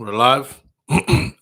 We're live.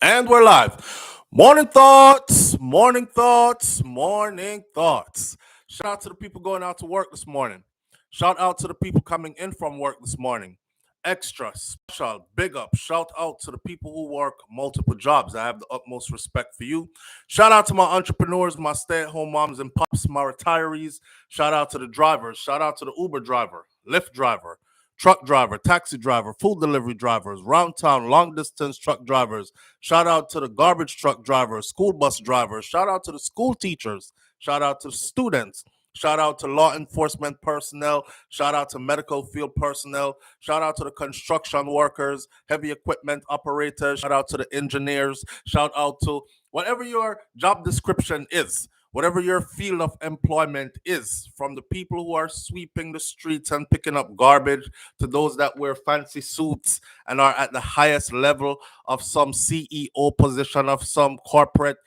And we're live. Morning thoughts, morning thoughts, morning thoughts. Shout out to the people going out to work this morning. Shout out to the people coming in from work this morning. Extra, special, big up. Shout out to the people who work multiple jobs. I have the utmost respect for you. Shout out to my entrepreneurs, my stay at home moms and pops, my retirees. Shout out to the drivers. Shout out to the Uber driver, Lyft driver, truck driver, taxi driver, food delivery drivers, round town, long distance truck drivers. Shout out to the garbage truck drivers, school bus drivers. Shout out to the school teachers. Shout out to the students. Shout out to law enforcement personnel. Shout out to medical field personnel. Shout out to the construction workers, heavy equipment operators. Shout out to the engineers. Shout out to whatever your job description is, whatever your field of employment is, from the people who are sweeping the streets and picking up garbage to those that wear fancy suits and are at the highest level of some CEO position of some corporate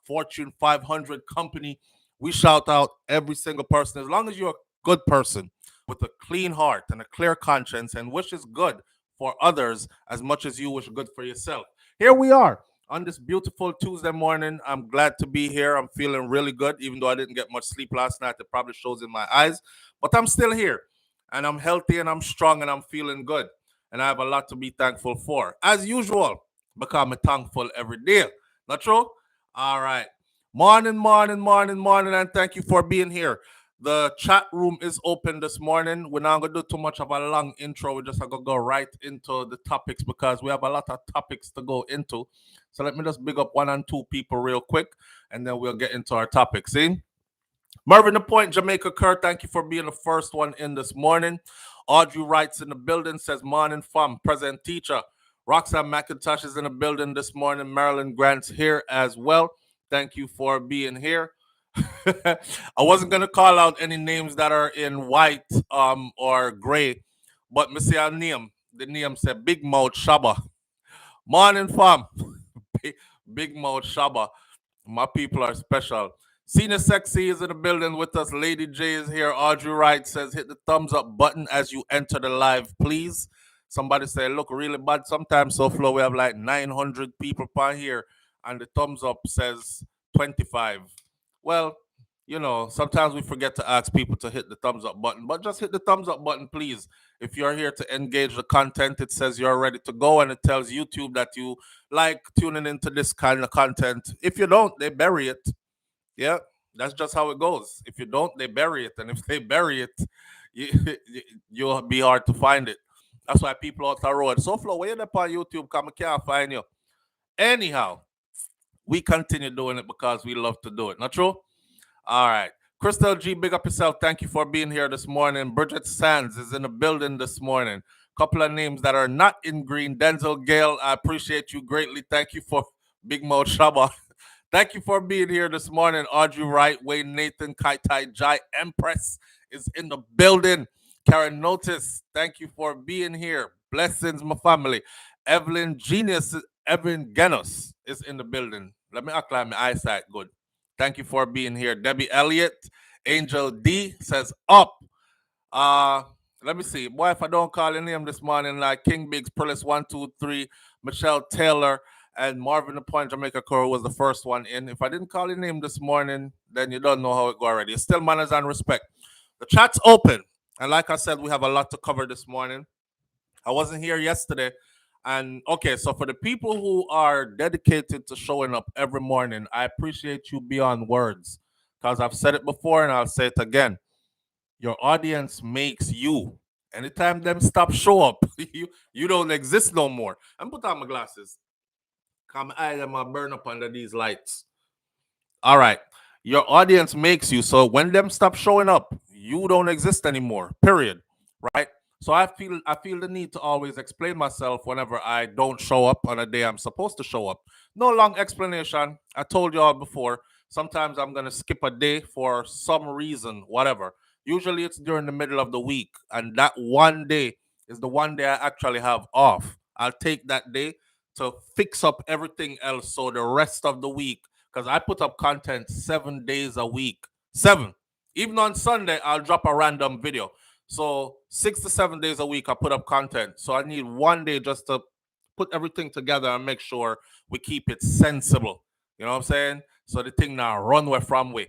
Fortune 500 company. We shout out every single person. As long as you're a good person with a clean heart and a clear conscience and wishes good for others as much as you wish good for yourself. Here we are on this beautiful Tuesday morning. I'm glad to be here. I'm feeling really good, even though I didn't get much sleep last night. It probably shows in my eyes, but I'm still here and I'm healthy and I'm strong and I'm feeling good. And I have a lot to be thankful for. As usual, because I'm thankful every day. Not true? All right. Morning, morning, morning, morning, and thank you for being here. The chat room is open this morning. We're not going to do too much of a long intro. We're just going to go right into the topics because we have a lot of topics to go into. So let me just big up one and two people real quick, and then we'll get into our topics. See? Mervyn the Point, Jamaica Kerr, thank you for being the first one in this morning. Audrey Wright's in the building, says morning fam, present teacher. Roxanne McIntosh is in the building this morning. Marilyn Grant's here as well. Thank you for being here. I wasn't gonna call out any names that are in white or gray, but Missy name. The name said Big Mouth Shaba. Morning fam. Big Mouth Shaba. My people are special. Senior Sexy is in the building with us. Lady J is here. Audrey Wright says hit the thumbs up button as you enter the live, please. Somebody say, look really bad sometimes. SouFLo, we have like 900 people per here, and the thumbs up says 25. Well, sometimes we forget to ask people to hit the thumbs up button, but just hit the thumbs up button, please. If you're here to engage the content, it says you're ready to go, and it tells YouTube that you like tuning into this kind of content. If you don't, they bury it. Yeah, that's just how it goes. If you don't, they bury it, and if they bury it, you'll be hard to find it. That's why people out the road. SouFLo, where you up on YouTube? Come, I can't find you. Anyhow, we continue doing it because we love to do it. Not true? All right. Crystal G, big up yourself. Thank you for being here this morning. Bridget Sands is in the building this morning. Couple of names that are not in green. Denzel Gale, I appreciate you greatly. Thank you for Big Mouth Shaba. Thank you for being here this morning. Audrey Wright, Wayne Nathan, Kai Tai Jai, Empress is in the building. Karen Notice, thank you for being here. Blessings, my family. Evelyn Genius, Evelyn Genos is in the building. Let me act like my eyesight good. Thank you for being here. Debbie Elliott, Angel D says up. Let me see. Boy, if I don't call your name this morning, like King Biggs, Prillis 123, Michelle Taylor, and Marvin the Point Jamaica Crew was the first one in. If I didn't call your name this morning, then you don't know how it go already. It's still manners and respect. The chat's open. And like I said, we have a lot to cover this morning. I wasn't here yesterday. And okay, so for the people who are dedicated to showing up every morning, I appreciate you beyond words. Because I've said it before and I'll say it again. Your audience makes you. Anytime them stop show up, you don't exist no more. I'm put on my glasses. Come eye them burn up under these lights. All right. Your audience makes you. So when them stop showing up, you don't exist anymore. Period. Right? So I feel the need to always explain myself whenever I don't show up on a day I'm supposed to show up. No long explanation. I told y'all before. Sometimes I'm gonna skip a day for some reason, whatever. Usually it's during the middle of the week, and that one day is the one day I actually have off. I'll take that day to fix up everything else so the rest of the week, because I put up content 7 days a week. 7. Even on Sunday, I'll drop a random video. So 6 to 7 days a week, I put up content. So I need one day just to put everything together and make sure we keep it sensible. You know what I'm saying? So the thing now run away from we.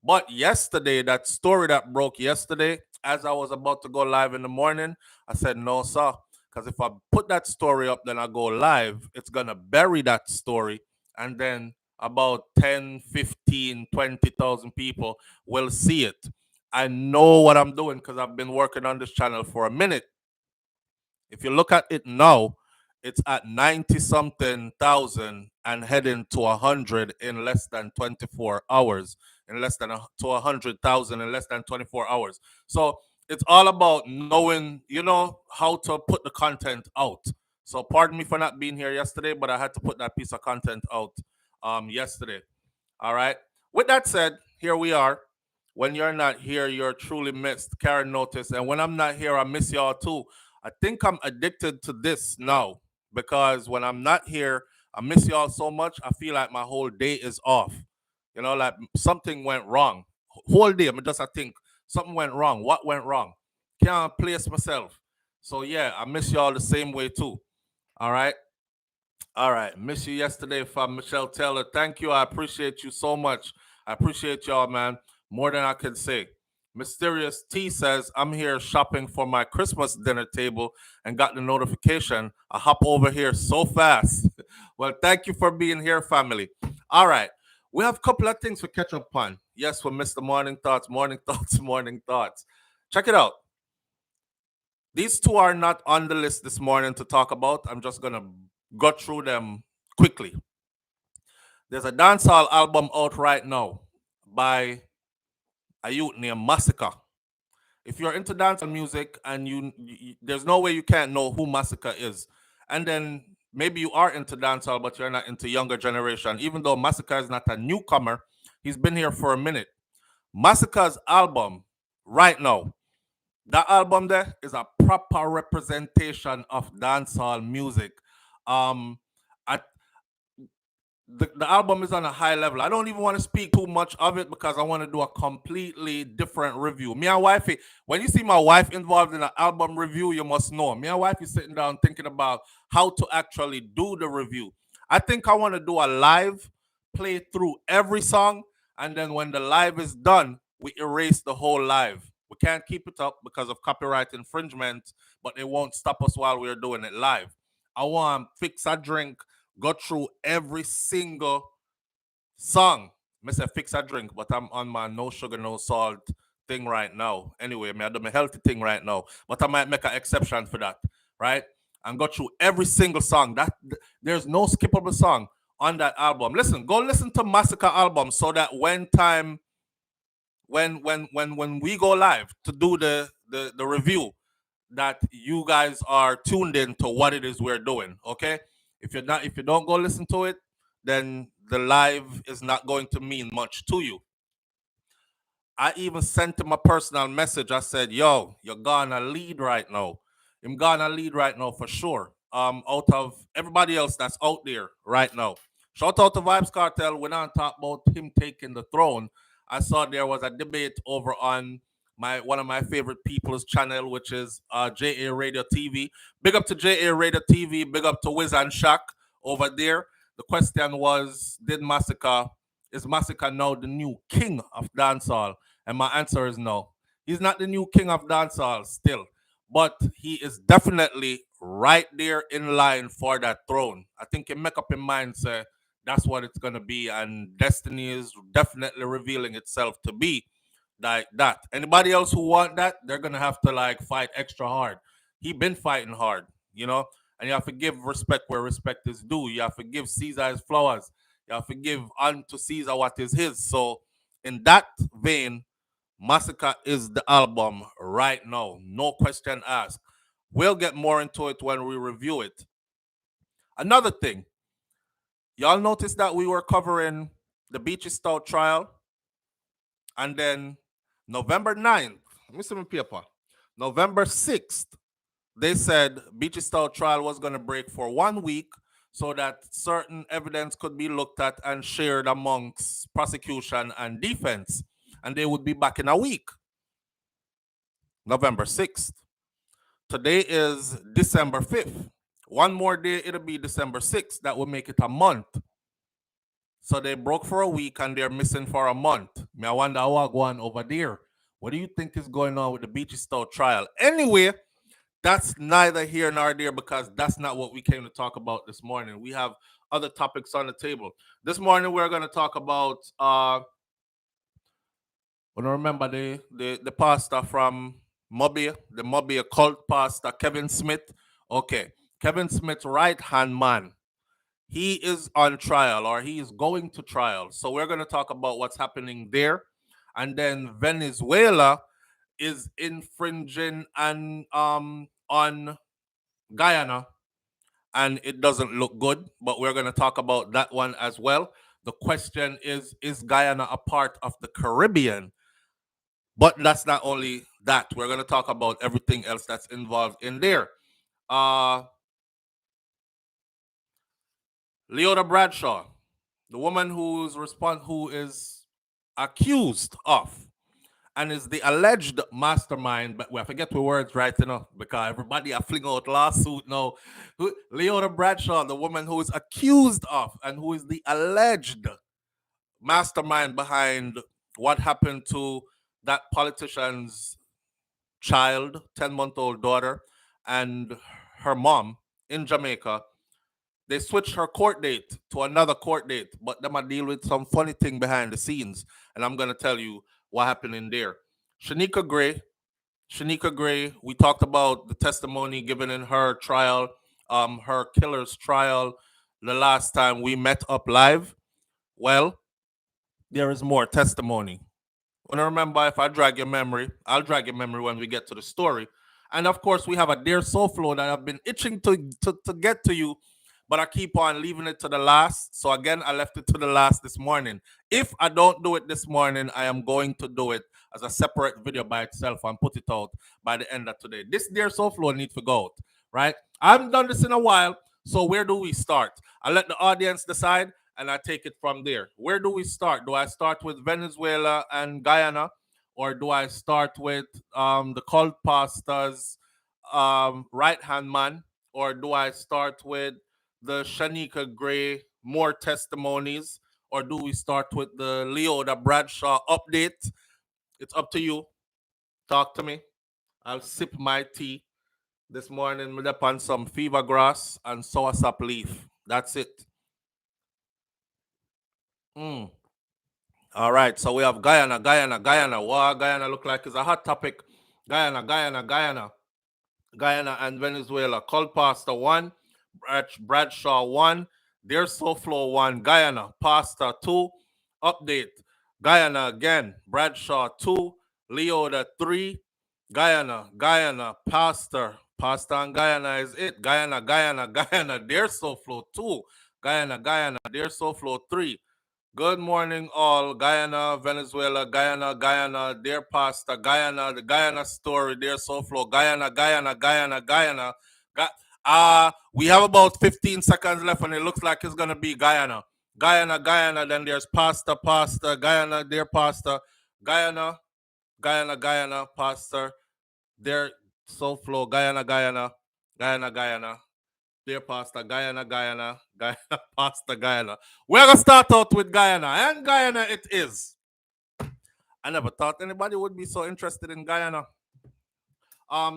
But yesterday, that story that broke yesterday, as I was about to go live in the morning, I said, no, sir. Because if I put that story up, then I go live, it's going to bury that story. And then about 10, 15, 20,000 people will see it. I know what I'm doing because I've been working on this channel for a minute. If you look at it now, it's at 90 something thousand and heading to 100 in less than 24 hours, in less than to 100,000 in less than 24 hours. So it's all about knowing, you know, how to put the content out. So pardon me for not being here yesterday, but I had to put that piece of content out yesterday. All right. With that said, here we are. When you're not here, you're truly missed. Karen noticed. And when I'm not here, I miss y'all too. I think I'm addicted to this now because when I'm not here, I miss y'all so much. I feel like my whole day is off. You know, like something went wrong. Whole day, I think something went wrong. What went wrong? Can't place myself. So yeah, I miss y'all the same way too. All right. All right. Miss you yesterday from Michelle Taylor. Thank you. I appreciate you so much. I appreciate y'all, man. More than I can say. Mysterious T says, I'm here shopping for my Christmas dinner table and got the notification. I hop over here so fast. Well, thank you for being here, family. All right. We have a couple of things to catch up on. Yes, we missed the morning thoughts, morning thoughts, morning thoughts. Check it out. These two are not on the list this morning to talk about. I'm just going to go through them quickly. There's a dancehall album out right now by a youth named Massacre. If you're into dancehall music and there's no way you can't know who Massacre is. And then maybe you are into dancehall, but you're not into younger generation. Even though Massacre is not a newcomer, he's been here for a minute. Massacre's album right now, that album there is a proper representation of dancehall music. Um, I the album is on a high level. I don't even want to speak too much of it because I want to do a completely different review. Me and wifey, when you see my wife involved in an album review, you must know. Me and wifey sitting down thinking about how to actually do the review. I think I want to do a live, play through every song, and then when the live is done, we erase the whole live. We can't keep it up because of copyright infringement, but it won't stop us while we're doing it live. I want to fix a drink, go through every single song. I say fix a drink, but I'm on my no sugar, no salt thing right now. Anyway, I do my healthy thing right now, but I might make an exception for that, right? And go through every single song. There's no skippable song on that album. Listen, go listen to Massacre album so that when we go live to do the review, that you guys are tuned in to what it is we're doing. Okay, if you don't go listen to it, then the live is not going to mean much to you. I even sent him a personal message. I said, yo, you're gonna lead right now. I'm gonna lead right now for sure. Out of everybody else that's out there right now. Shout out to Vibes Cartel. When I talk about him taking the throne, I saw there was a debate over on one of my favorite people's channel, which is JA Radio TV. Big up to JA Radio TV. Big up to Wiz and Shaq over there. The question was, is Massacre now the new king of dancehall? And my answer is no. He's not the new king of dancehall still, but he is definitely right there in line for that throne. I think he make up his mind, say that's what it's gonna be, and destiny is definitely revealing itself to be like that. Anybody else who want that, they're gonna have to like fight extra hard. He been fighting hard, you know, and you have to give respect where respect is due. You have to give Caesar his flowers. You have to give unto Caesar what is his. So in that vein, Massacre is the album right now. No question asked. We'll get more into it when we review it. Another thing, y'all noticed that we were covering the Beachy Stout trial, and then November 9th, let me see my paper. November 6th, they said Beachy Stout trial was going to break for 1 week so that certain evidence could be looked at and shared amongst prosecution and defense. And they would be back in a week. November 6th. Today is December 5th. One more day, it'll be December 6th. That will make it a month. So they broke for a week and they're missing for a month. Me, I wonder how I go on over there. What do you think is going on with the Beachy Stout trial? Anyway, that's neither here nor there because that's not what we came to talk about this morning. We have other topics on the table. This morning we're going to talk about when I remember the pastor from Mobile, the Mobile cult pastor Kevin Smith. Okay, Kevin Smith's right hand man. He is on trial or he is going to trial. So we're going to talk about what's happening there. And then Venezuela is infringing on Guyana, and it doesn't look good, but we're going to talk about that one as well. The question is Guyana a part of the Caribbean? But that's not only that. We're going to talk about everything else that's involved in there. Leoda Bradshaw, the woman who is accused of and is the alleged mastermind, but I forget the words right enough because everybody are fling out lawsuit now. Leoda Bradshaw, the woman who is accused of and who is the alleged mastermind behind what happened to that politician's child, 10-month-old daughter, and her mom in Jamaica. They switched her court date to another court date, but them are deal with some funny thing behind the scenes, and I'm gonna tell you what happened in there. Shenika Gray. We talked about the testimony given in her trial, her killer's trial, the last time we met up live. Well, there is more testimony. When I remember, if I drag your memory, I'll drag your memory when we get to the story. And of course, we have a Dear SouFlo that I've been itching to get to you, but I keep on leaving it to the last. So again, I left it to the last this morning. If I don't do it this morning, I am going to do it as a separate video by itself and put it out by the end of today. This Dear SouFlo needs to go out, right? I haven't done this in a while. So where do we start? I let the audience decide and I take it from there. Where do we start? Do I start with Venezuela and Guyana, or do I start with the cult pastor's right hand man, or do I start with the Shenika Gray more testimonies, or do we start with the Leoda Bradshaw update? It's up to you. Talk to me. I'll sip my tea. This morning, I'm upon some fever grass and soursop leaf. That's it. All right, so we have Guyana. Wow, Guyana look like it's a hot topic. Guyana and Venezuela. Cult Pastor 1, Bradshaw 1, Dear SouFlo 1, Guyana. Pastor 2, update. Guyana again, Bradshaw 2, Leoda 3, Guyana, Pastor and Guyana is it. Guyana, Dear SouFlo 2, Guyana, Dear SouFlo 3. Good morning, all. Guyana, Venezuela, Guyana, dear pastor, Guyana, the Guyana story, dear SouFlo, Guyana. We have about 15 seconds left, and it looks like it's gonna be Guyana. Then there's pastor, Guyana, dear pastor, Guyana, pastor, dear SouFlo, Guyana. Dear Pastor, Guyana, Pastor Guyana. We're going to start out with Guyana, and Guyana it is. I never thought anybody would be so interested in Guyana.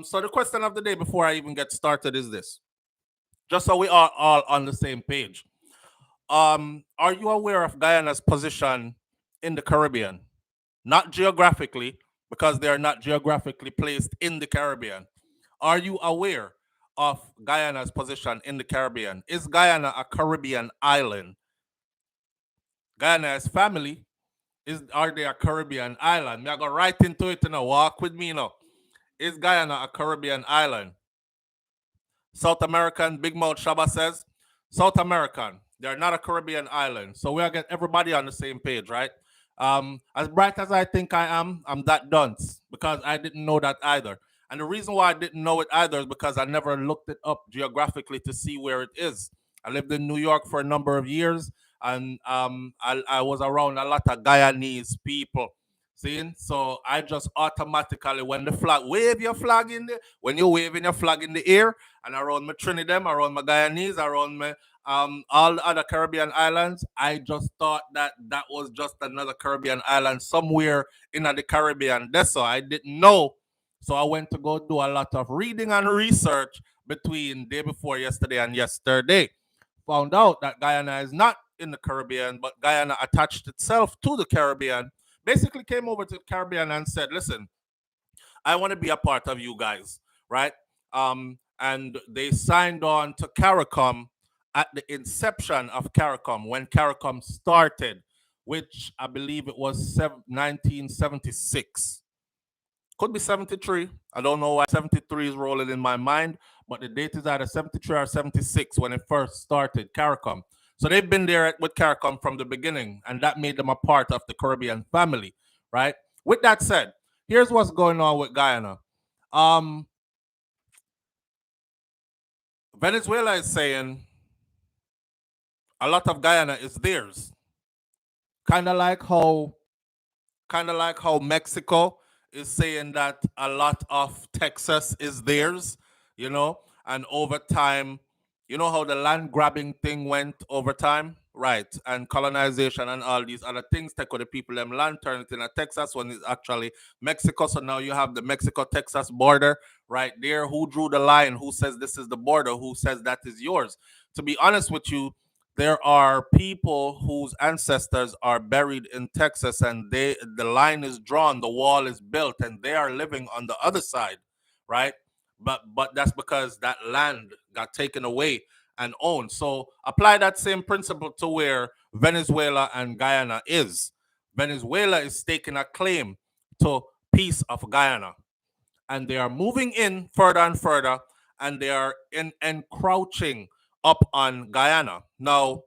So the question of the day before I even get started is this. Just so we are all on the same page. Are you aware of Guyana's position in the Caribbean? Not geographically, because they are not geographically placed in the Caribbean. Are you aware of Guyana's position in the Caribbean? Is Guyana a Caribbean island? Guyana's family, are they a Caribbean island? Me I go right into it and walk with me now. Is Guyana a Caribbean island? South American, Big Mouth Shaba says, South American, they're not a Caribbean island. So we'll get everybody on the same page, right? As bright as I think I am, I'm that dunce because I didn't know that either. And the reason why I didn't know it either is because I never looked it up geographically to see where it is. I lived in New York for a number of years, and I was around a lot of Guyanese people. See, so I just automatically, when the flag, wave your flag in the, when you're waving your flag in the air, and around my Trinidad, around my Guyanese, around my all the other Caribbean islands, I just thought that that was just another Caribbean island somewhere in the Caribbean. That's all. I didn't know, so I went to go do a lot of reading and research between day before yesterday and yesterday. Found out that Guyana is not in the Caribbean, but Guyana attached itself to the Caribbean. Basically came over to the Caribbean and said, listen, I want to be a part of you guys, right? And they signed on to CARICOM at the inception of CARICOM, when CARICOM started, which I believe it was 1976. Could be 73. I don't know why 73 is rolling in my mind, but the date is either 73 or 76 when it first started, CARICOM. So they've been there with CARICOM from the beginning, and that made them a part of the Caribbean family, right? With that said, here's what's going on with Guyana. Venezuela is saying a lot of Guyana is theirs. Kind of like how Mexico is saying that a lot of Texas is theirs, you know, and over time, you know how the land grabbing thing went over time, right? And colonization and all these other things take the people them land, turn it into Texas when it's actually Mexico. So now you have the Mexico-Texas border right there. Who drew the line? Who says this is the border? Who says that is yours? To be honest with you, there are people whose ancestors are buried in Texas, and the line is drawn, the wall is built, and they are living on the other side, right? But that's because that land got taken away and owned. So apply that same principle to where Venezuela and Guyana is. Venezuela is staking a claim to piece of Guyana, and they are moving in further and further, and they are encroaching up on Guyana. Now,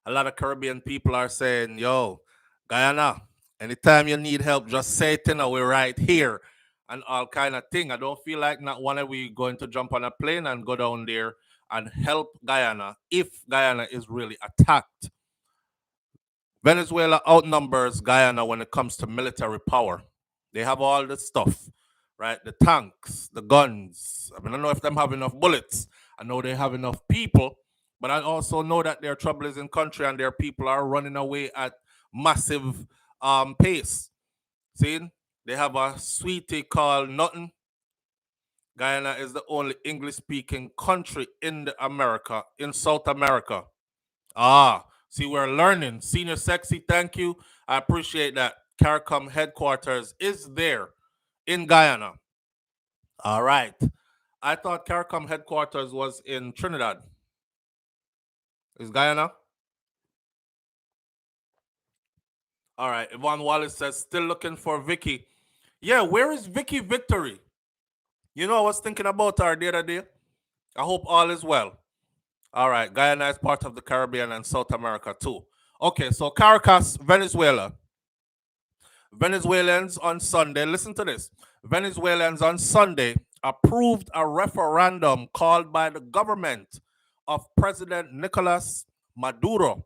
a lot of Caribbean people are saying, yo, Guyana, anytime you need help, just say it, we're right here, and all kind of thing. I don't feel like not one of we going to jump on a plane and go down there and help Guyana if Guyana is really attacked. Venezuela outnumbers Guyana when it comes to military power. They have all the stuff, right? The tanks, the guns. I mean, I don't know if them have enough bullets. I know they have enough people, but I also know that their trouble is in country and their people are running away at massive pace. See, they have a sweetie called Nothing. Guyana is the only English-speaking country in South America. See, we're learning. Senior Sexy, thank you. I appreciate that. CARICOM headquarters is there in Guyana. All right. I thought CARICOM headquarters was in Trinidad. Is Guyana? All right. Yvonne Wallace says, still looking for Vicky. Yeah, where is Vicky Victory? You know, I was thinking about her the other day. I hope all is well. All right. Guyana is part of the Caribbean and South America too. Okay, so Caracas, Venezuela. Venezuelans on Sunday, listen to this. Venezuelans on Sunday approved a referendum called by the government of President Nicolas Maduro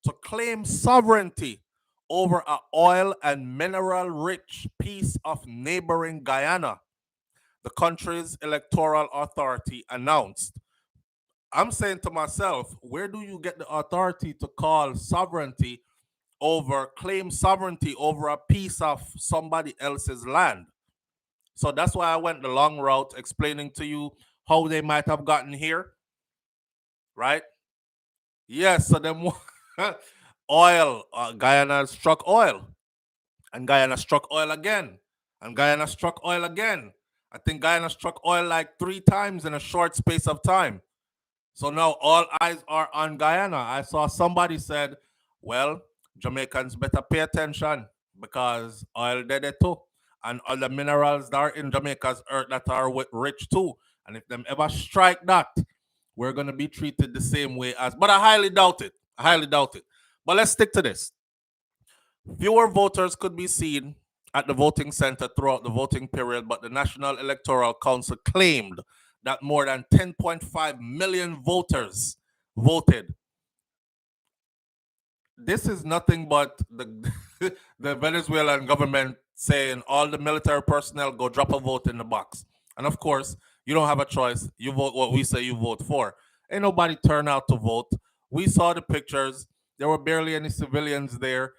to claim sovereignty over an oil and mineral rich piece of neighboring Guyana, the country's electoral authority announced. I'm saying to myself, where do you get the authority to claim sovereignty over a piece of somebody else's land? So that's why I went the long route explaining to you how they might have gotten here, right? Yes, so them oil, Guyana struck oil, and Guyana struck oil again, and Guyana struck oil again. I think Guyana struck oil like 3 times in a short space of time. So now all eyes are on Guyana. I saw somebody said, well, Jamaicans better pay attention because oil dead too. And other minerals that are in Jamaica's earth that are rich too. And if them ever strike that, we're going to be treated the same way as. But I highly doubt it. I highly doubt it. But let's stick to this. Fewer voters could be seen at the voting center throughout the voting period, but the National Electoral Council claimed that more than 10.5 million voters voted. This is nothing but the Venezuelan government saying all the military personnel go drop a vote in the box. And of course, you don't have a choice. You vote what we say you vote for. Ain't nobody turn out to vote. We saw the pictures. There were barely any civilians there.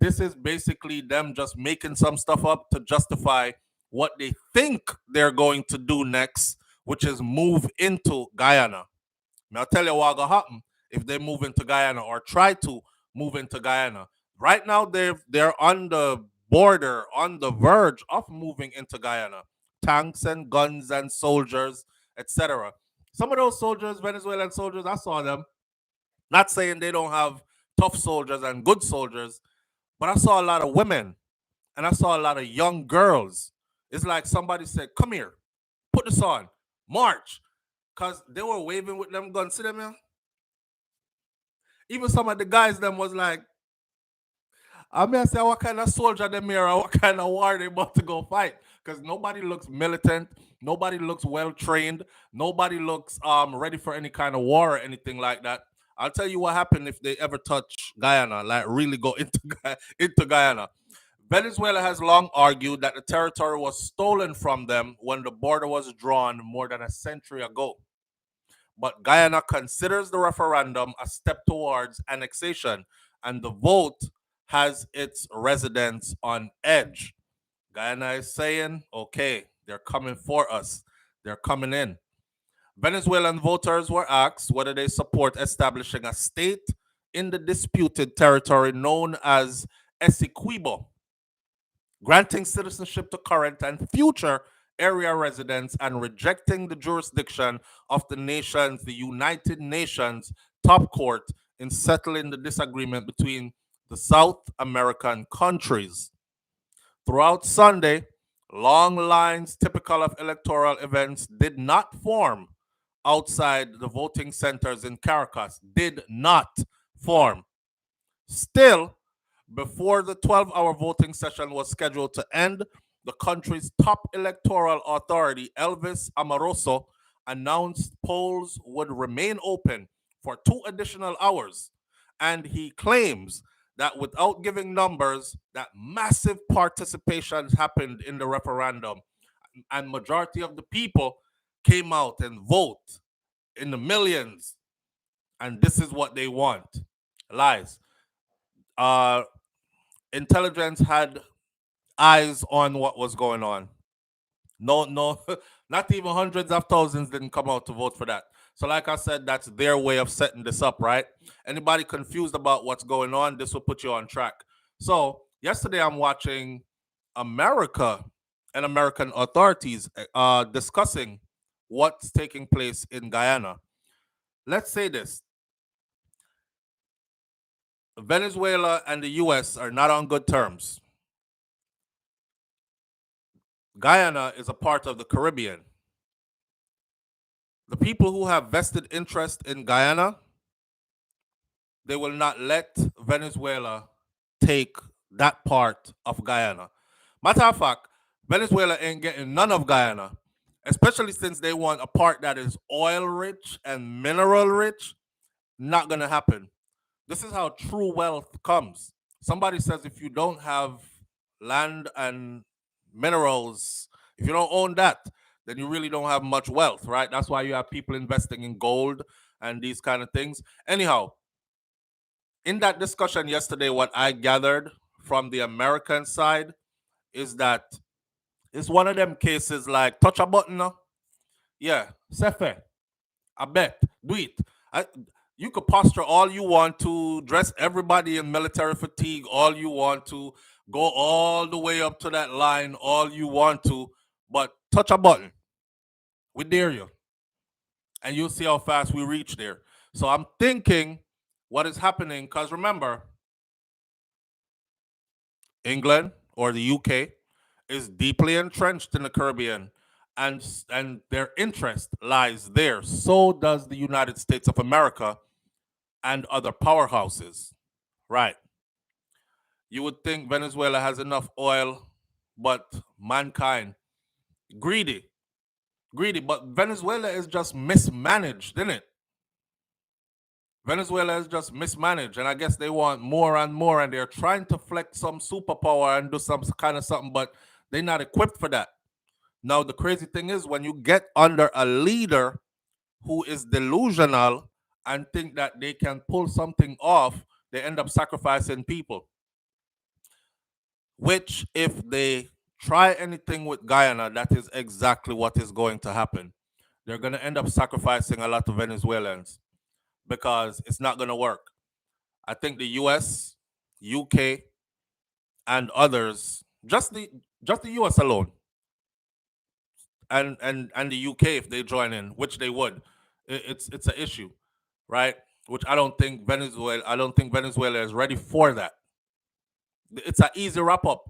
This is basically them just making some stuff up to justify what they think they're going to do next, which is move into Guyana. Now, I'll tell you what will happen if they move into Guyana or try to move into Guyana. Right now, they're on the border, on the verge of moving into Guyana. Tanks and guns and soldiers, etc. Some of those soldiers, Venezuelan soldiers, I saw them. Not saying they don't have tough soldiers and good soldiers, but I saw a lot of women and I saw a lot of young girls. It's like somebody said, "Come here, put this on, march," because they were waving with them guns. See them here? Even some of the guys them was like, I mean, I say, what kind of soldier them here, or what kind of war they about to go fight? Because nobody looks militant, nobody looks well trained, nobody looks ready for any kind of war or anything like that. I'll tell you what happened if they ever touch Guyana, like really go into into Guyana. Venezuela has long argued that the territory was stolen from them when the border was drawn more than a century ago. But Guyana considers the referendum a step towards annexation, and the vote has its residents on edge. Guyana is saying, okay, they're coming for us, they're coming in. Venezuelan voters were asked whether they support establishing a state in the disputed territory known as Essequibo, granting citizenship to current and future area residents and rejecting the jurisdiction of the United Nations top court in settling the disagreement between the South American countries. Throughout Sunday, long lines typical of electoral events did not form outside the voting centers in Caracas, did not form. Still, before the 12-hour voting session was scheduled to end, the country's top electoral authority, Elvis Amoroso, announced polls would remain open for 2 additional hours. And he claims that without giving numbers, that massive participation happened in the referendum. And majority of the people came out and vote in the millions. And this is what they want. Lies. Uh, Intelligence had eyes on what was going on. No, no, not even hundreds of thousands didn't come out to vote for that. So, like I said, that's their way of setting this up, right? Anybody confused about what's going on, this will put you on track. So, yesterday I'm watching America and American authorities discussing what's taking place in Guyana. Let's say this: Venezuela and the US are not on good terms. Guyana is a part of the Caribbean. The people who have vested interest in Guyana, they will not let Venezuela take that part of Guyana. Matter of fact, Venezuela ain't getting none of Guyana, especially since they want a part that is oil rich and mineral rich. Not gonna happen. This is how true wealth comes. Somebody says if you don't have land and minerals, if you don't own that, then you really don't have much wealth, right? That's why you have people investing in gold and these kind of things. Anyhow, in that discussion yesterday, what I gathered from the American side is that it's one of them cases like touch a button, no? Yeah, Sefe, I bet, do it. I, you could posture all you want to, dress everybody in military fatigue all you want to, go all the way up to that line all you want to, but touch a button. We dare you. And you'll see how fast we reach there. So I'm thinking what is happening, because remember, England or the UK is deeply entrenched in the Caribbean, and their interest lies there. So does the United States of America and other powerhouses. Right. You would think Venezuela has enough oil, but mankind greedy. Greedy, but Venezuela is just mismanaged, isn't it? Venezuela is just mismanaged, and I guess they want more and more, and they're trying to flex some superpower and do some kind of something, but they're not equipped for that. Now, the crazy thing is when you get under a leader who is delusional and think that they can pull something off, they end up sacrificing people. Which, if they try anything with Guyana, that is exactly what is going to happen. They're going to end up sacrificing a lot of Venezuelans because it's not going to work. I think the US, UK, and others, just the US alone, and the UK if they join in, which they would, it's an issue, right? Which I don't think Venezuela is ready for that. It's an easy wrap up.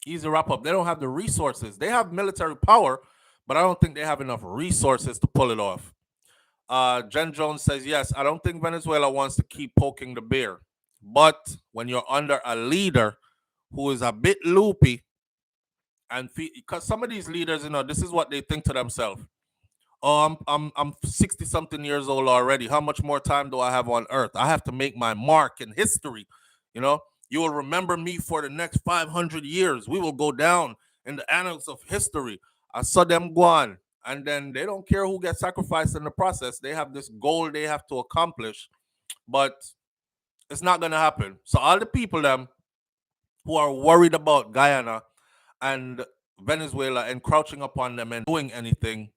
Easy wrap up. They don't have the resources. They have military power, but I don't think they have enough resources to pull it off. Jen Jones says, yes, I don't think Venezuela wants to keep poking the bear. But when you're under a leader who is a bit loopy, and because some of these leaders, this is what they think to themselves. Oh, I'm 60 something years old already. How much more time do I have on earth? I have to make my mark in history. You know, you will remember me for the next 500 years. We will go down in the annals of history. I saw them go on. And then they don't care who gets sacrificed in the process. They have this goal they have to accomplish, but it's not going to happen. So, all the people them who are worried about Guyana and Venezuela encroaching upon them and doing anything,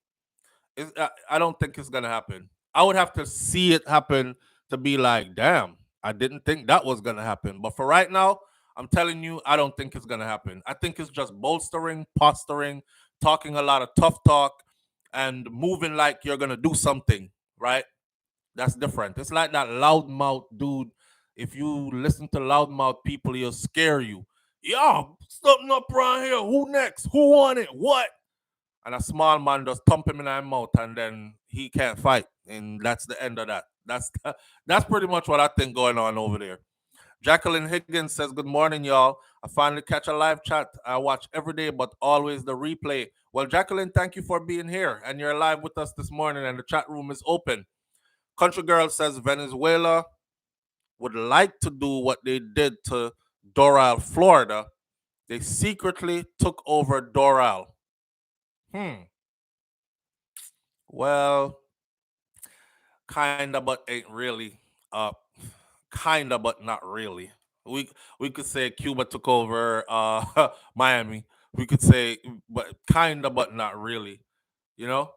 I don't think it's gonna happen. I would have to see it happen to be like, damn, I didn't think that was gonna happen. But for right now, I'm telling you, I don't think it's gonna happen. I think it's just bolstering, posturing, talking a lot of tough talk, and moving like you're gonna do something, right? That's different. It's like that loudmouth dude. If you listen to loudmouth people, he'll scare you. Yo, something up around here. Who next? Who want it? What? And a small man just thump him in the mouth, and then he can't fight, and that's the end of that. That's pretty much what I think going on over there. Jacqueline Higgins says, "Good morning, y'all. I finally catch a live chat. I watch every day, but always the replay." Well, Jacqueline, thank you for being here, and you're live with us this morning, and the chat room is open. Country Girl says Venezuela would like to do what they did to Doral, Florida. They secretly took over Doral. Well, kinda, but ain't really. Kinda, but not really. We we could say Cuba took over Miami. We could say, but kinda, but not really. You know,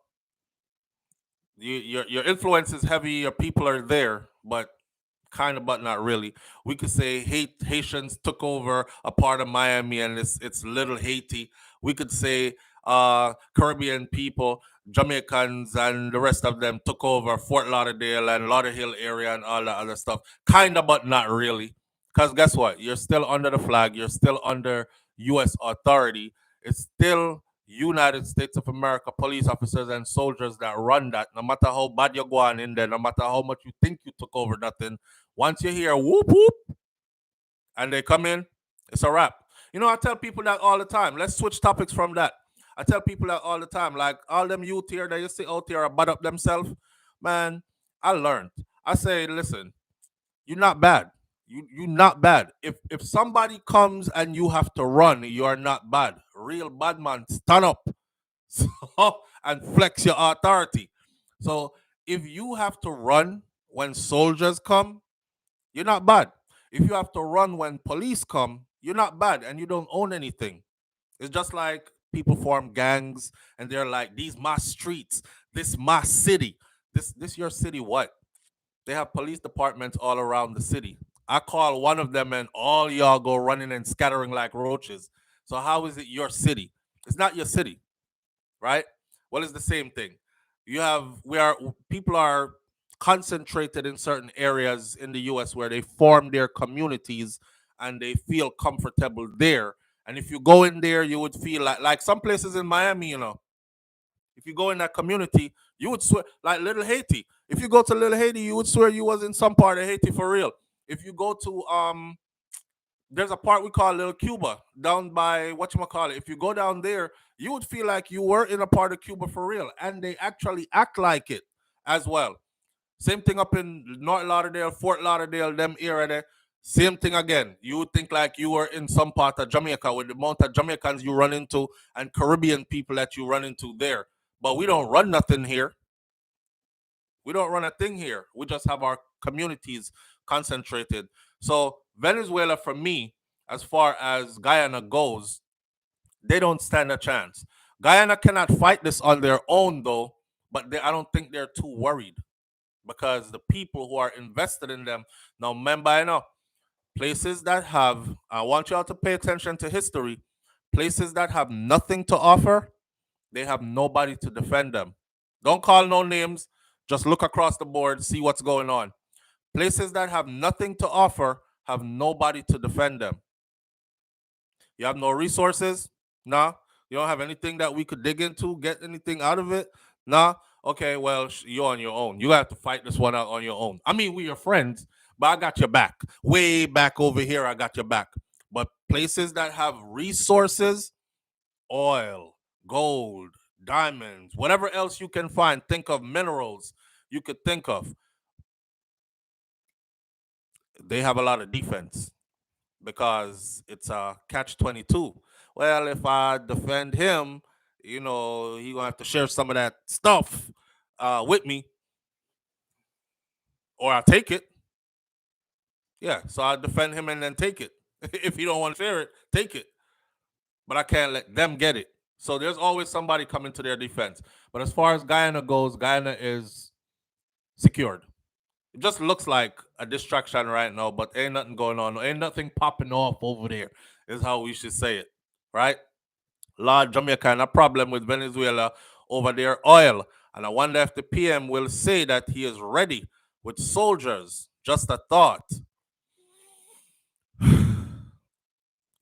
your influence is heavy. Your people are there, but kind of, but not really. We could say Haitians took over a part of Miami, and it's little Haiti. We could say Caribbean people, Jamaicans, and the rest of them took over Fort Lauderdale and Lauderhill area and all that other stuff. Kind of, but not really. Because guess what? You're still under the flag. You're still under U.S. authority. It's still United States of America police officers and soldiers that run that. No matter how bad you're going in there, no matter how much you think you took over nothing, once you hear whoop whoop and they come in, it's a wrap. I tell people that all the time. Let's switch topics from that. I tell people that all the time. Like all them youth here that you see out here are bad up themselves. Man, I learned. I say, listen, you're not bad. You not bad. If somebody comes and you have to run, you are not bad. Real bad man, stand up. So, and flex your authority. So if you have to run when soldiers come, you're not bad. If you have to run when police come, you're not bad and you don't own anything. It's just like people form gangs and they're like, these my streets, this my city. This your city what? They have police departments all around the city. I call one of them and all y'all go running and scattering like roaches. So how is it your city? It's not your city, right? Well, it's the same thing. People are concentrated in certain areas in the US where they form their communities and they feel comfortable there. And if you go in there, you would feel like some places in Miami, if you go in that community, you would swear like Little Haiti. If you go to Little Haiti, you would swear you was in some part of Haiti for real. If you go to there's a part we call Little Cuba down by what you call it. If you go down there, you would feel like you were in a part of Cuba for real, and they actually act like it as well. Same thing up in North Lauderdale, Fort Lauderdale, them area there. Same thing again. You would think like you were in some part of Jamaica with the amount of Jamaicans you run into and Caribbean people that you run into there. But we don't run nothing here. We don't run a thing here. We just have our communities concentrated. So Venezuela, for me, as far as Guyana goes, they don't stand a chance. Guyana cannot fight this on their own, though. But I don't think they're too worried because the people who are invested in them. Now, remember, I know places that have. I want y'all to pay attention to history. Places that have nothing to offer, they have nobody to defend them. Don't call no names. Just look across the board, see what's going on. Places that have nothing to offer have nobody to defend them. You have no resources? Nah. You don't have anything that we could dig into, get anything out of it? Nah. Okay, well, you're on your own. You have to fight this one out on your own. I mean, we're your friends, but I got your back. Way back over here, I got your back. But places that have resources, oil, gold, diamonds, whatever else you can find, think of minerals you could think of. They have a lot of defense because it's a catch 22. Well, if I defend him, he gonna have to share some of that stuff with me, or I take it. Yeah, so I defend him and then take it. If he don't want to share it, take it. But I can't let them get it. So there's always somebody coming to their defense. But as far as Guyana goes, Guyana is secured. It just looks like a distraction right now, but ain't nothing going on. Ain't nothing popping off over there, is how we should say it. Right? Lord Jamaica and a problem with Venezuela over their oil. And I wonder if the PM will say that he is ready with soldiers. Just a thought.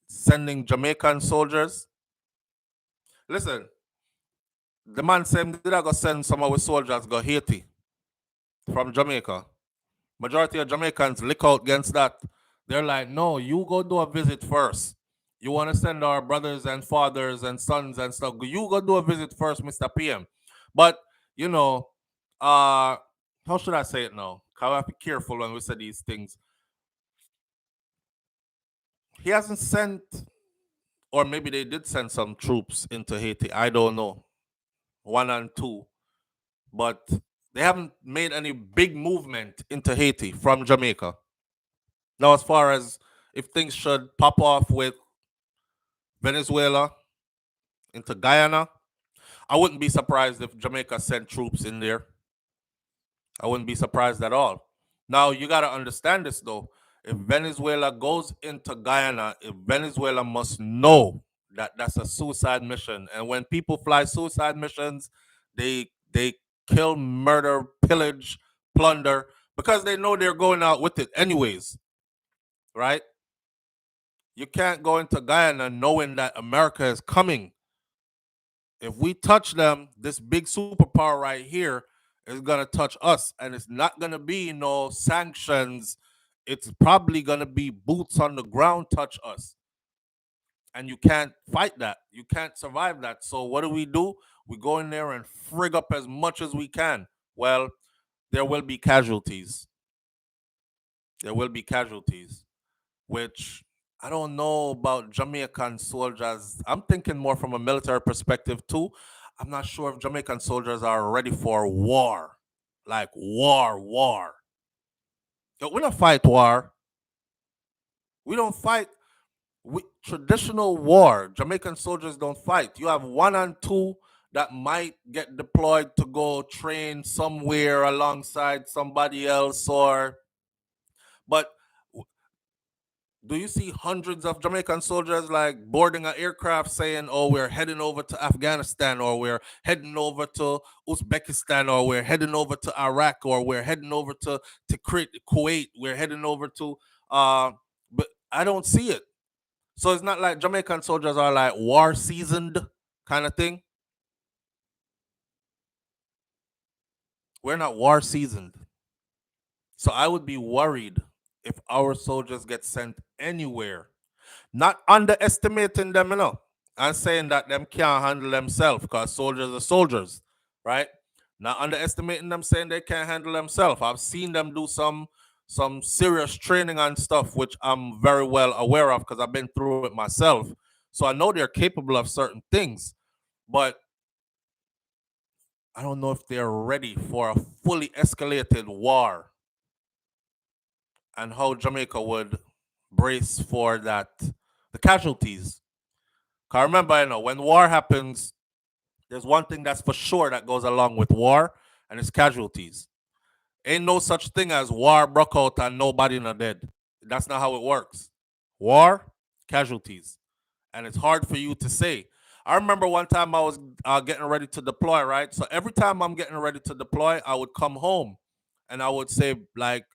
Sending Jamaican soldiers. Listen, the man said, did I go send some of our soldiers go Haiti from Jamaica? Majority of Jamaicans lick out against that. They're like, no, you go do a visit first. You want to send our brothers and fathers and sons and stuff. You go do a visit first, Mr. PM. But, how should I say it now? Because I have to be careful when we say these things. He hasn't sent, or maybe they did send some troops into Haiti. I don't know. 1 and 2. But they haven't made any big movement into Haiti from Jamaica. Now, as far as if things should pop off with Venezuela into Guyana, I wouldn't be surprised if Jamaica sent troops in there. I wouldn't be surprised at all. Now, you got to understand this, though. If Venezuela goes into Guyana, if Venezuela must know that that's a suicide mission. And when people fly suicide missions, they kill, murder, pillage, plunder, because they know they're going out with it anyways, right? You can't go into Guyana knowing that America is coming. If we touch them, this big superpower right here is going to touch us. And it's not going to be no sanctions. It's probably going to be boots on the ground touch us. And you can't fight that. You can't survive that. So what do? We go in there and frig up as much as we can. Well, there will be casualties. There will be casualties, which I don't know about Jamaican soldiers. I'm thinking more from a military perspective too. I'm not sure if Jamaican soldiers are ready for war. Like war. We don't fight war. We don't fight traditional war. Jamaican soldiers don't fight. You have 1 and 2 that might get deployed to go train somewhere alongside somebody else, but do you see hundreds of Jamaican soldiers like boarding an aircraft saying, oh, we're heading over to Afghanistan, or we're heading over to Uzbekistan, or we're heading over to Iraq, or we're heading over to Kuwait, we're heading over to but I don't see it. So it's not like Jamaican soldiers are like war seasoned kind of thing. We're not war seasoned. So I would be worried if our soldiers get sent anywhere. Not underestimating them, and saying that them can't handle themselves, because soldiers are soldiers, right? Not underestimating them saying they can't handle themselves. I've seen them do some serious training and stuff, which I'm very well aware of because I've been through it myself. So I know they're capable of certain things, but I don't know if they're ready for a fully escalated war and how Jamaica would brace for that, the casualties. Cause remember, when war happens, there's one thing that's for sure that goes along with war, and it's casualties. Ain't no such thing as war broke out and nobody not dead. That's not how it works. War, casualties. And it's hard for you to say. I remember one time I was getting ready to deploy, right? So every time I'm getting ready to deploy, I would come home and I would say, like,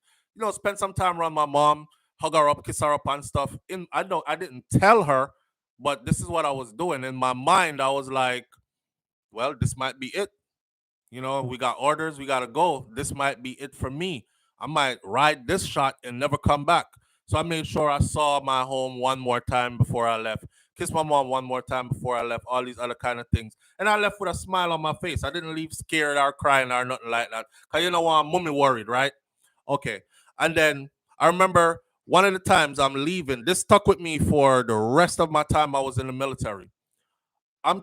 spend some time around my mom, hug her up, kiss her up and stuff. I didn't tell her, but this is what I was doing. In my mind, I was like, well, this might be it. We got orders, we gotta go. This might be it for me. I might ride this shot and never come back. So I made sure I saw my home one more time before I left. Kissed my mom one more time before I left. All these other kind of things, and I left with a smile on my face. I didn't leave scared or crying or nothing like that. Cause I'm mummy worried, right? Okay, and then I remember one of the times I'm leaving. This stuck with me for the rest of my time I was in the military. I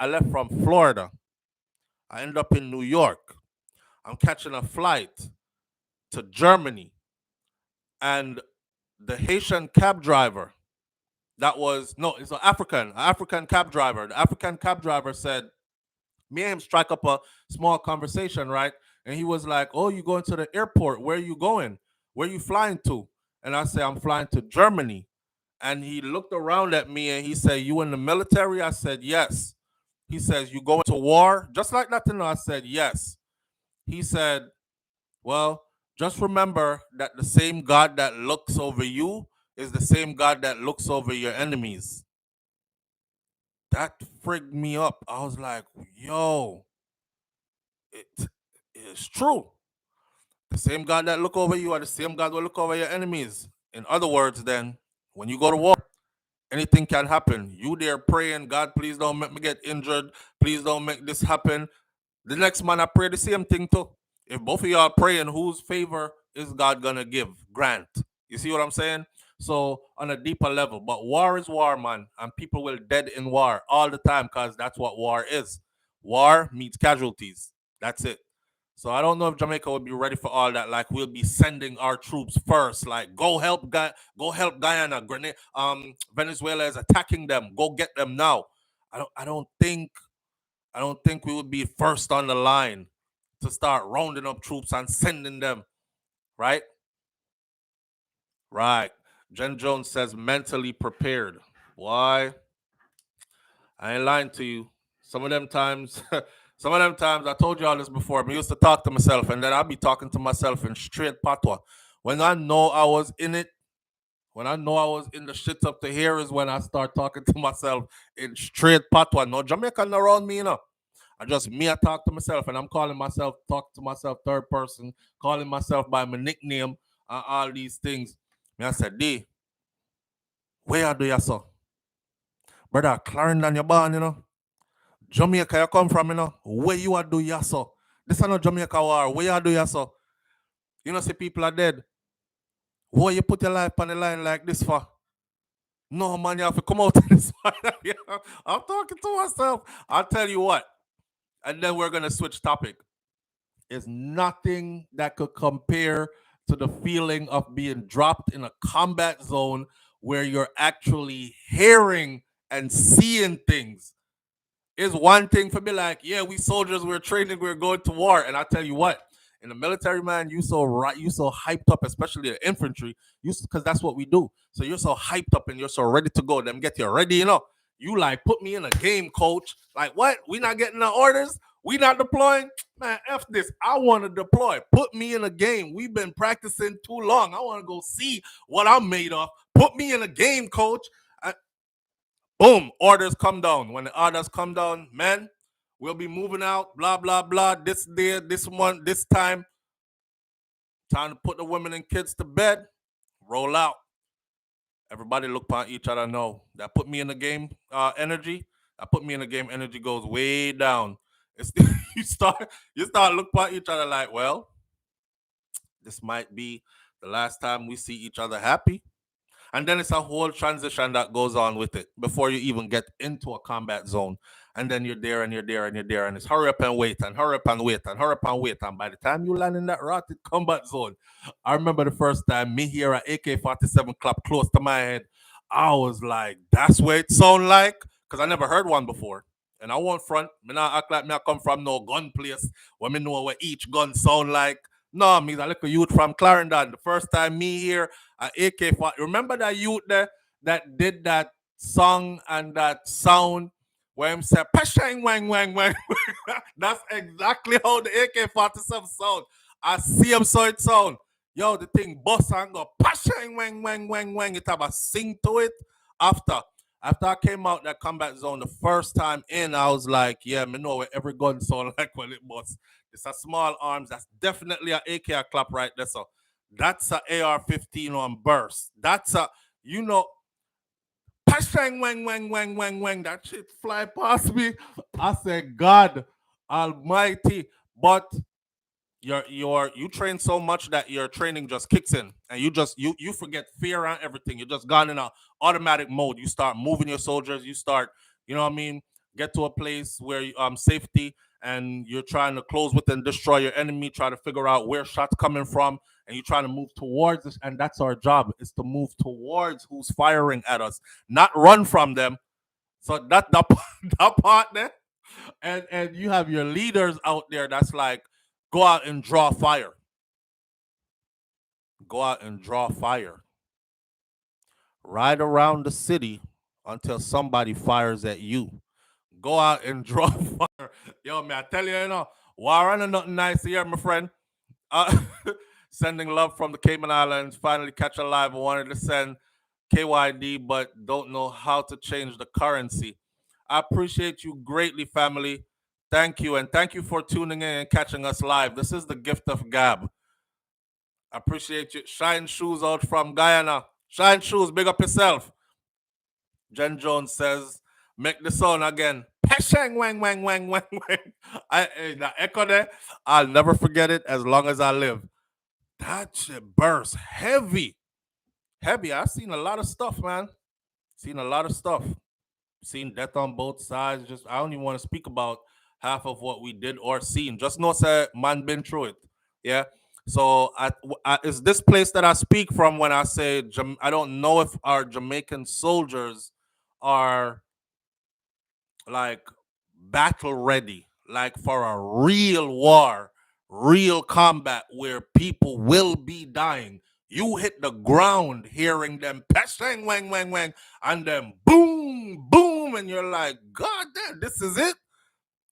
left from Florida. I end up in New York. I'm catching a flight to Germany. And the Haitian cab driver, it's an African cab driver. The African cab driver said, me and him strike up a small conversation, right? And he was like, oh, you going to the airport. Where are you going? Where are you flying to? And I say, I'm flying to Germany. And he looked around at me and he said, you in the military? I said, yes. He says, you going to war? Just like that, I said, yes. He said, well, just remember that the same God that looks over you is the same God that looks over your enemies. That frigged me up. I was like, yo, it's true. The same God that look over you are the same God will look over your enemies. In other words, then, when you go to war, anything can happen. You there praying, God, please don't make me get injured. Please don't make this happen. The next man I pray the same thing too. If both of y'all praying, whose favor is God gonna give? Grant. You see what I'm saying? So on a deeper level, but war is war, man, and people will dead in war all the time because that's what war is. War meets casualties. That's it. So I don't know if Jamaica would be ready for all that. Like we'll be sending our troops first. Like go help Guyana. Venezuela is attacking them. Go get them now. I don't think we would be first on the line to start rounding up troops and sending them, right? Right. Jen Jones says mentally prepared. Why? I ain't lying to you. Some of them times, I told you all this before. I used to talk to myself, and then I'll be talking to myself in straight patois. When I know I was in it, when I know I was in the shit up to here, is when I start talking to myself in straight patois. No Jamaican around me, I just me, I talk to myself, and I'm calling myself, talk to myself third person, calling myself by my nickname, and all these things. Me, I said, D, where do you so? Brother, Clarendon, you born, Jamaica, you come from, Where you are do you so? This is not Jamaica war. Where you do you so? See, people are dead. Why you put your life on the line like this for? No, man, you have to come out of this one. I'm talking to myself. I'll tell you what. And then we're going to switch topic. Is nothing that could compare to the feeling of being dropped in a combat zone where you're actually hearing and seeing things. Is one thing for me like, yeah, we soldiers, we're training, we're going to war. And I tell you what, in the military, man, you so hyped up, especially the infantry, because that's what we do. So you're so hyped up and you're so ready to go. Them get you ready, You like put me in a game, coach. Like what? We not getting the orders? We not deploying? Man, F this. I want to deploy. Put me in a game. We've been practicing too long. I want to go see what I'm made of. Put me in a game, coach. Boom, orders come down. When the orders come down, man, we'll be moving out, blah, blah, blah, this day, this month, this time. Time to put the women and kids to bed. Roll out. Everybody look upon each other. No, that put me in the game energy. That put me in the game energy goes way down. It's, you start looking at each other like, well, this might be the last time we see each other happy. And then it's a whole transition that goes on with it before you even get into a combat zone. And then you're there and you're there and you're there, and it's hurry up and wait and hurry up and wait and hurry up and wait. And by the time you land in that rotted combat zone, I remember the first time me hear an AK-47 clap close to my head. I was like, that's what it sound like? Because I never heard one before. And I won't front. Me not act like me I come from no gun place where me know what each gun sound like. No, me a little youth from Clarendon. The first time me hear an AK-40. Remember that youth there that did that song and that sound where him said, Pashang wang wang wang. That's exactly how the AK-47 sound. I see him so it sound. Yo, the thing bust and go, Pashang wang wang wang wang. It have a sing to it after. After I came out that combat zone the first time in, I was like, yeah, me know what every gun sound like when it busts. It's a small arms. That's definitely an AK clap right there. So that's a AR-15 on burst. That's a, you know, pashang wang wang wang wang wang. That shit fly past me. I said, God Almighty. But you train so much that your training just kicks in, and you forget fear and everything. You're just gone in a automatic mode. You start moving your soldiers. You start, you know what I mean, get to a place where safety, and you're trying to close with and destroy your enemy. Try to figure out where shots coming from, and you're trying to move towards this. And that's our job: is to move towards who's firing at us, not run from them. So that part there, and you have your leaders out there that's like, go out and draw fire. Go out and draw fire. Ride around the city until somebody fires at you. Go out and draw fire. Yo, man, I tell you, war on nothing nice here, my friend. Uh, Sending love from the Cayman Islands. Finally catch a live. I wanted to send KYD, but don't know how to change the currency. I appreciate you greatly, family. Thank you. And thank you for tuning in and catching us live. This is the gift of Gab. I appreciate you. Shine Shoes out from Guyana. Shine Shoes, big up yourself. Jen Jones says, make the sound again. Peshang wang wang wang wang wang. The echo there, I'll never forget it as long as I live. That shit burst heavy. Heavy. I've seen a lot of stuff, man. Seen a lot of stuff. Seen death on both sides. Just I don't even want to speak about half of what we did or seen. Just know, sir, man, been through it. Yeah. So is this place that I speak from when I say I don't know if our Jamaican soldiers are like battle ready, like for a real war, real combat where people will be dying. You hit the ground hearing them peshang wang wang wang and then boom boom, and you're like, God damn, this is it.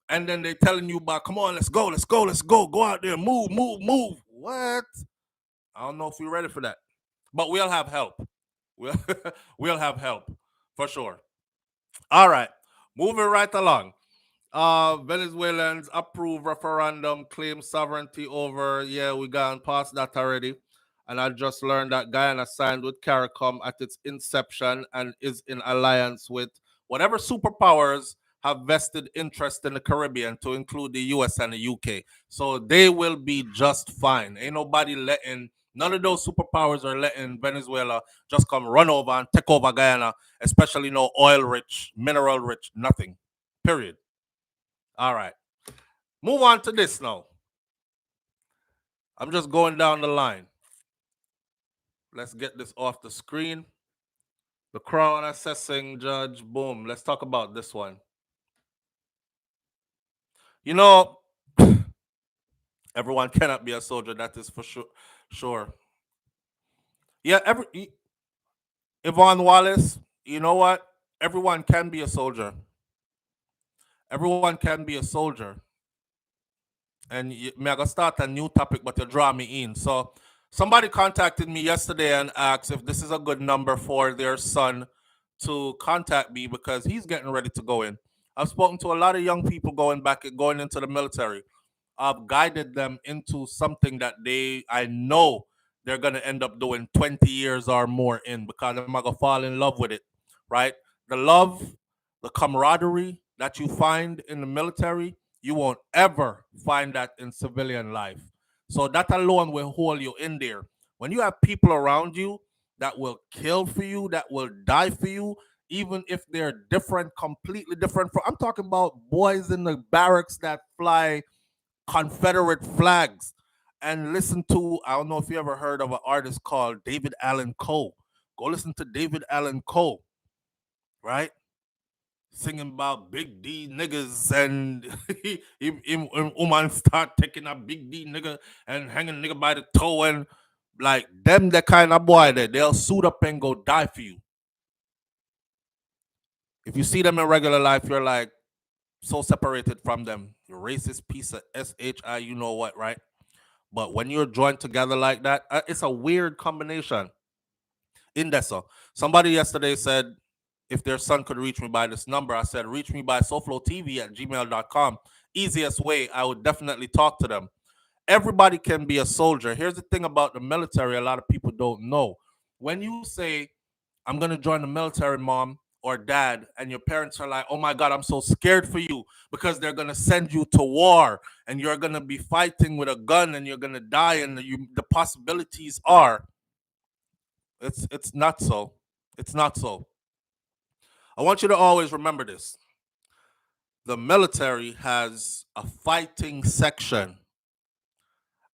And then they telling you about, come on, let's go, let's go, let's go out there, move, move, move. What? I don't know if we're ready for that, but we'll have help. We'll, we'll have help for sure. All right, moving right along. Venezuelans approve referendum, claim sovereignty over. Yeah, we gone past that already. And I just learned that Guyana signed with CARICOM at its inception and is in alliance with whatever superpowers have vested interest in the Caribbean, to include the US and the UK. So they will be just fine. Ain't nobody letting, none of those superpowers are letting Venezuela just come run over and take over Guyana, especially no oil rich, mineral rich, nothing. Period. All right. Move on to this now. I'm just going down the line. Let's get this off the screen. The Crown assessing judge. Boom. Let's talk about this one. You know, everyone cannot be a soldier. That is for sure. Yeah, Yvonne Wallace, you know what? Everyone can be a soldier. Everyone can be a soldier. And me I gonna start a new topic, but you draw me in. So somebody contacted me yesterday and asked if this is a good number for their son to contact me because he's getting ready to go in. I've spoken to a lot of young people going into the military. I've guided them into something that I know they're gonna end up doing 20 years or more in, because I'm gonna fall in love with it, right? The love, the camaraderie that you find in the military You won't ever find that in civilian life. So that alone will hold you in there. When you have people around you that will kill for you, that will die for you, even if they're different, completely different from, I'm talking about boys in the barracks that fly Confederate flags and listen to, I don't know if you ever heard of an artist called David Allen Coe. Go listen to David Allen Coe, right? Singing about big D niggas and him woman start taking a big D nigga and hanging nigga by the toe and like them the kind of boy that they'll suit up and go die for you. If you see them in regular life, you're like so separated from them. You racist piece of SHI, you know what, right? But when you're joined together like that, it's a weird combination. In that song, somebody yesterday said, if their son could reach me by this number, I said, reach me by SouFLoTV at gmail.com. Easiest way, I would definitely talk to them. Everybody can be a soldier. Here's the thing about the military, a lot of people don't know. When you say, I'm going to join the military, mom or dad, and your parents are like, oh my God, I'm so scared for you because they're going to send you to war and you're going to be fighting with a gun and you're going to die, and the possibilities are, it's not so. It's not so. I want you to always remember this. The military has a fighting section,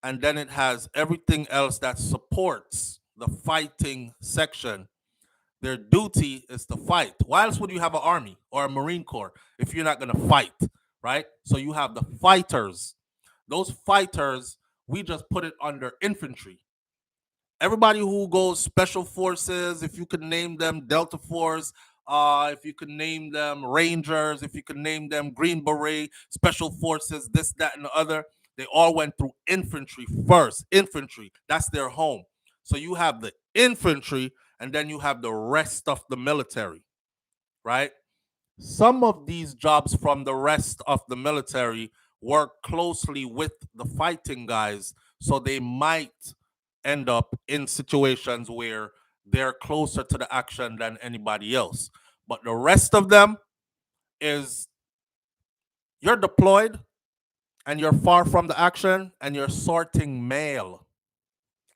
and then it has everything else that supports the fighting section. Their duty is to fight. Why else would you have an army or a Marine Corps if you're not going to fight, right? So you have the fighters. Those fighters, we just put it under infantry. Everybody who goes special forces, if you could name them Delta Force, if you could name them Rangers, if you could name them Green Beret, special forces, this, that, and the other, they all went through infantry first. Infantry, that's their home. So you have the infantry, and then you have the rest of the military, right? Some of these jobs from the rest of the military work closely with the fighting guys, so they might end up in situations where they're closer to the action than anybody else. But the rest of them is, you're deployed and you're far from the action and you're sorting mail.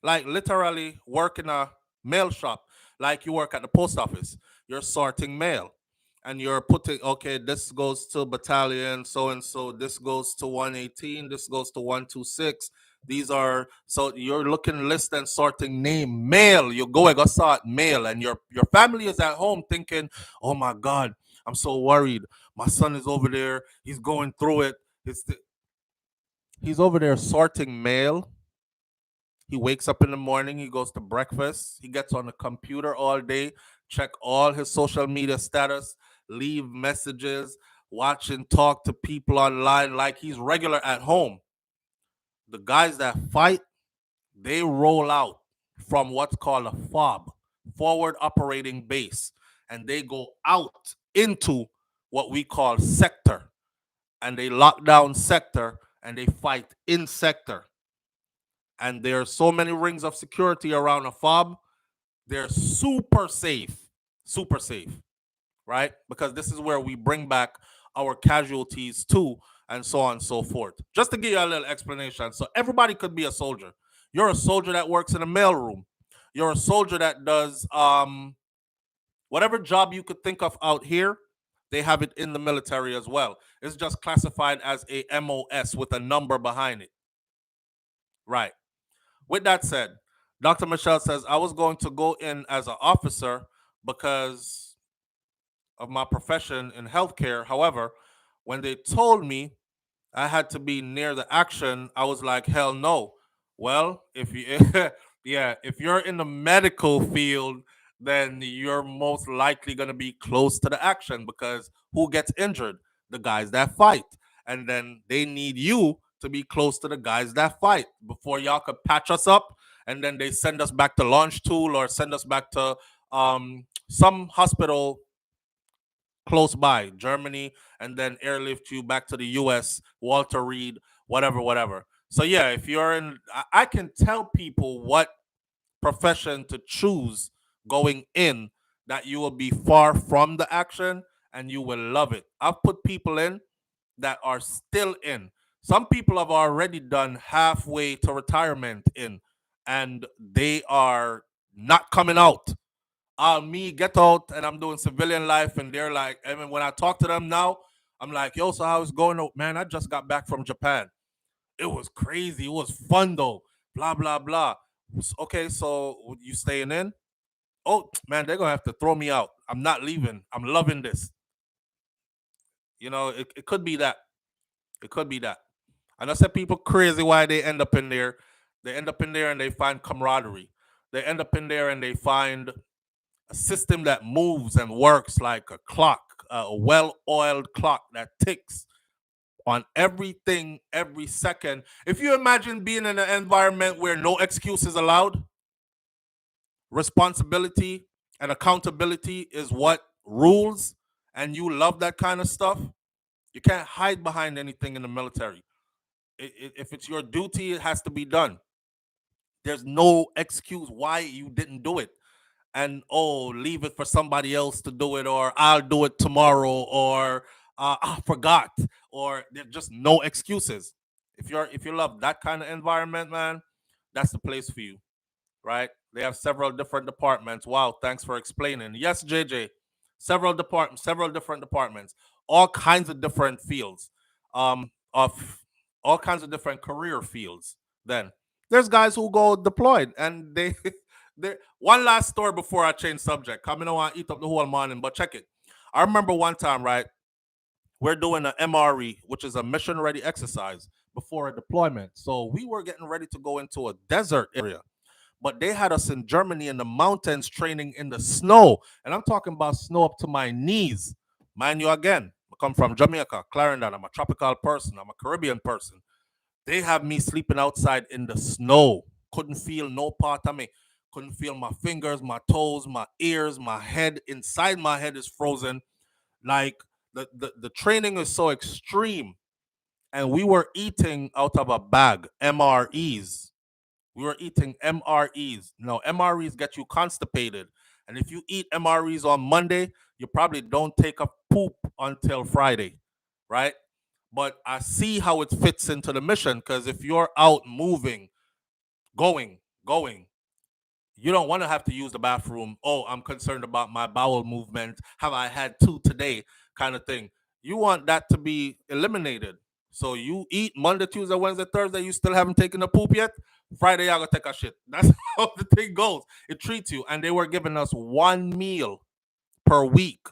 Like literally work in a mail shop, like you work at the post office. You're sorting mail and you're putting, okay, this goes to battalion so and so, this goes to 118, this goes to 126. These are, so you're looking list and sorting name mail. You go and go sort mail, and your family is at home thinking, oh my God, I'm so worried. My son is over there, he's going through it. He's over there sorting mail. He wakes up in the morning, he goes to breakfast, he gets on the computer all day, check all his social media status, leave messages, watch and talk to people online like he's regular at home. The guys that fight, they roll out from what's called a FOB, forward operating base, and they go out into what we call sector, and they lock down sector and they fight in sector. And there are so many rings of security around a fob. They're super safe, right? Because this is where we bring back our casualties too, and so on and so forth. Just to give you a little explanation. So everybody could be a soldier. You're a soldier that works in a mailroom. You're a soldier that does whatever job you could think of out here. They have it in the military as well. It's just classified as a MOS with a number behind it. Right. With that said, Dr. Michelle says, I was going to go in as an officer because of my profession in healthcare. However, when they told me I had to be near the action, I was like, hell no. Well, if you, yeah, if you're in the medical field, then you're most likely going to be close to the action because who gets injured? The guys that fight. And then they need you to be close to the guys that fight before y'all could patch us up. And then they send us back to launch tool or send us back to some hospital close by, Germany, and then airlift you back to the US, Walter Reed, whatever, whatever. So yeah, if you're in, I can tell people what profession to choose going in, that you will be far from the action and you will love it. I've put people in that are still in. Some people have already done halfway to retirement in, and they are not coming out. Me get out and I'm doing civilian life, and they're like, I mean, when I talk to them now, I'm like, yo, so how's it going? Oh, man, I just got back from Japan. It was crazy. It was fun though. Blah blah blah. Okay, so you staying in? Oh man, they're gonna have to throw me out. I'm not leaving. I'm loving this. It could be that. It could be that. And I said people crazy why they end up in there. They end up in there and they find camaraderie. They end up in there and they find a system that moves and works like a clock, a well-oiled clock that ticks on everything every second. If you imagine being in an environment where no excuse is allowed, responsibility and accountability is what rules, and you love that kind of stuff, you can't hide behind anything in the military. If it's your duty, it has to be done. There's no excuse why you didn't do it. And leave it for somebody else to do it, or I'll do it tomorrow, or I forgot, or there's just no excuses. If you love that kind of environment, man, that's the place for you, right? They have several different departments. Wow, thanks for explaining. Yes, JJ, several different departments, all kinds of different fields, of all kinds of different career fields. Then there's guys who go deployed, and they one last story before I change subject. I mean, I want to eat up the whole morning, but check it. I remember one time, right? We're doing an MRE, which is a mission ready exercise before a deployment. So we were getting ready to go into a desert area, but they had us in Germany in the mountains training in the snow. And I'm talking about snow up to my knees. Mind you, again, I come from Jamaica, Clarendon. I'm a tropical person, I'm a Caribbean person. They have me sleeping outside in the snow. Couldn't feel no part of me. Couldn't feel my fingers, my toes, my ears, my head. Inside my head is frozen. Like the training is so extreme. And we were eating out of a bag, MREs. We were eating MREs. Now, MREs get you constipated. And if you eat MREs on Monday, you probably don't take a poop until Friday, right? But I see how it fits into the mission, because if you're out moving, going, you don't want to have to use the bathroom. Oh, I'm concerned about my bowel movement. Have I had two today? Kind of thing. You want that to be eliminated. So you eat Monday, Tuesday, Wednesday, Thursday, you still haven't taken a poop yet? Friday, I gotta take a shit. That's how the thing goes. It treats you. And they were giving us one meal per week.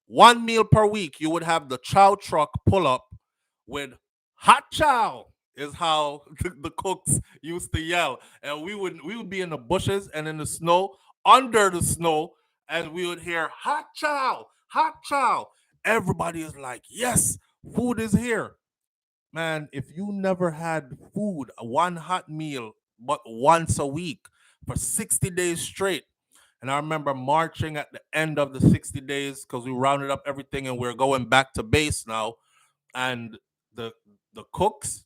One meal per week. You would have the chow truck pull up with hot chow, is how the cooks used to yell. And we would be in the bushes and in the snow, under the snow, and we would hear hot chow, hot chow. Everybody is like, yes, food is here. Man, if you never had food, one hot meal, but once a week for 60 days straight. And I remember marching at the end of the 60 days, because we rounded up everything and we're going back to base now. And the the cooks,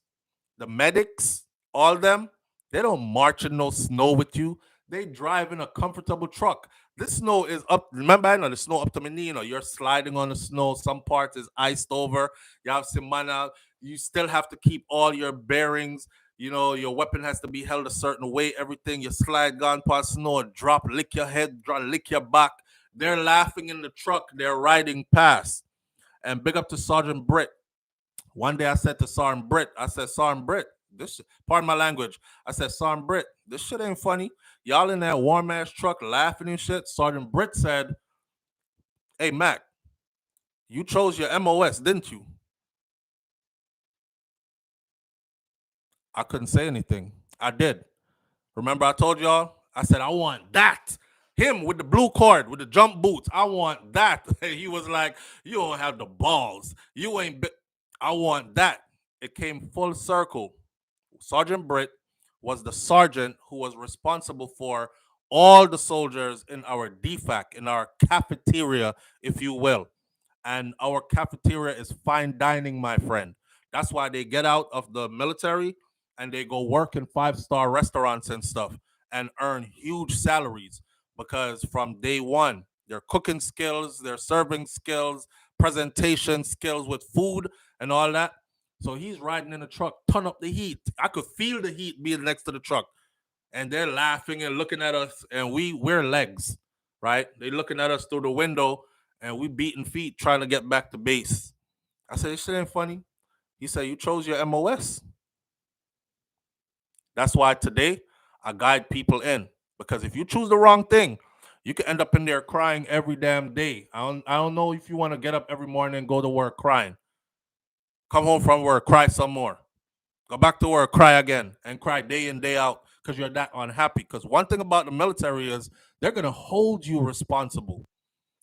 the medics, all them, they don't march in no snow with you. They drive in a comfortable truck. This snow is up. Remember, I know the snow up to my knee. You're sliding on the snow. Some parts is iced over. You have some mana. You still have to keep all your bearings. Your weapon has to be held a certain way. Everything. You slide gone past snow, drop, lick your head, drop, lick your back. They're laughing in the truck. They're riding past. And big up to Sergeant Britt. One day I said to Sergeant Britt, I said, Sergeant Britt, pardon my language. I said, Sergeant Britt, this shit ain't funny. Y'all in that warm ass truck laughing and shit. Sergeant Britt said, hey, Mac, you chose your MOS, didn't you? I couldn't say anything. I did. Remember, I told y'all? I said, I want that. Him with the blue cord, with the jump boots. I want that. He was like, you don't have the balls. You ain't. I want that. It came full circle. Sergeant Britt was the sergeant who was responsible for all the soldiers in our DFAC, in our cafeteria, if you will. And our cafeteria is fine dining, my friend. That's why they get out of the military and they go work in five-star restaurants and stuff and earn huge salaries, because from day one, their cooking skills, their serving skills, presentation skills with food, and all that. So he's riding in the truck, turn up the heat. I could feel the heat being next to the truck. And they're laughing and looking at us, and we're legs, right? They looking at us through the window, and we beating feet trying to get back to base. I said, this shit ain't funny. He said, you chose your MOS. That's why today I guide people in. Because if you choose the wrong thing, you can end up in there crying every damn day. I don't know if you want to get up every morning and go to work crying. Come home from work, cry some more. Go back to work, cry again, and cry day in, day out because you're that unhappy. Because one thing about the military is they're going to hold you responsible.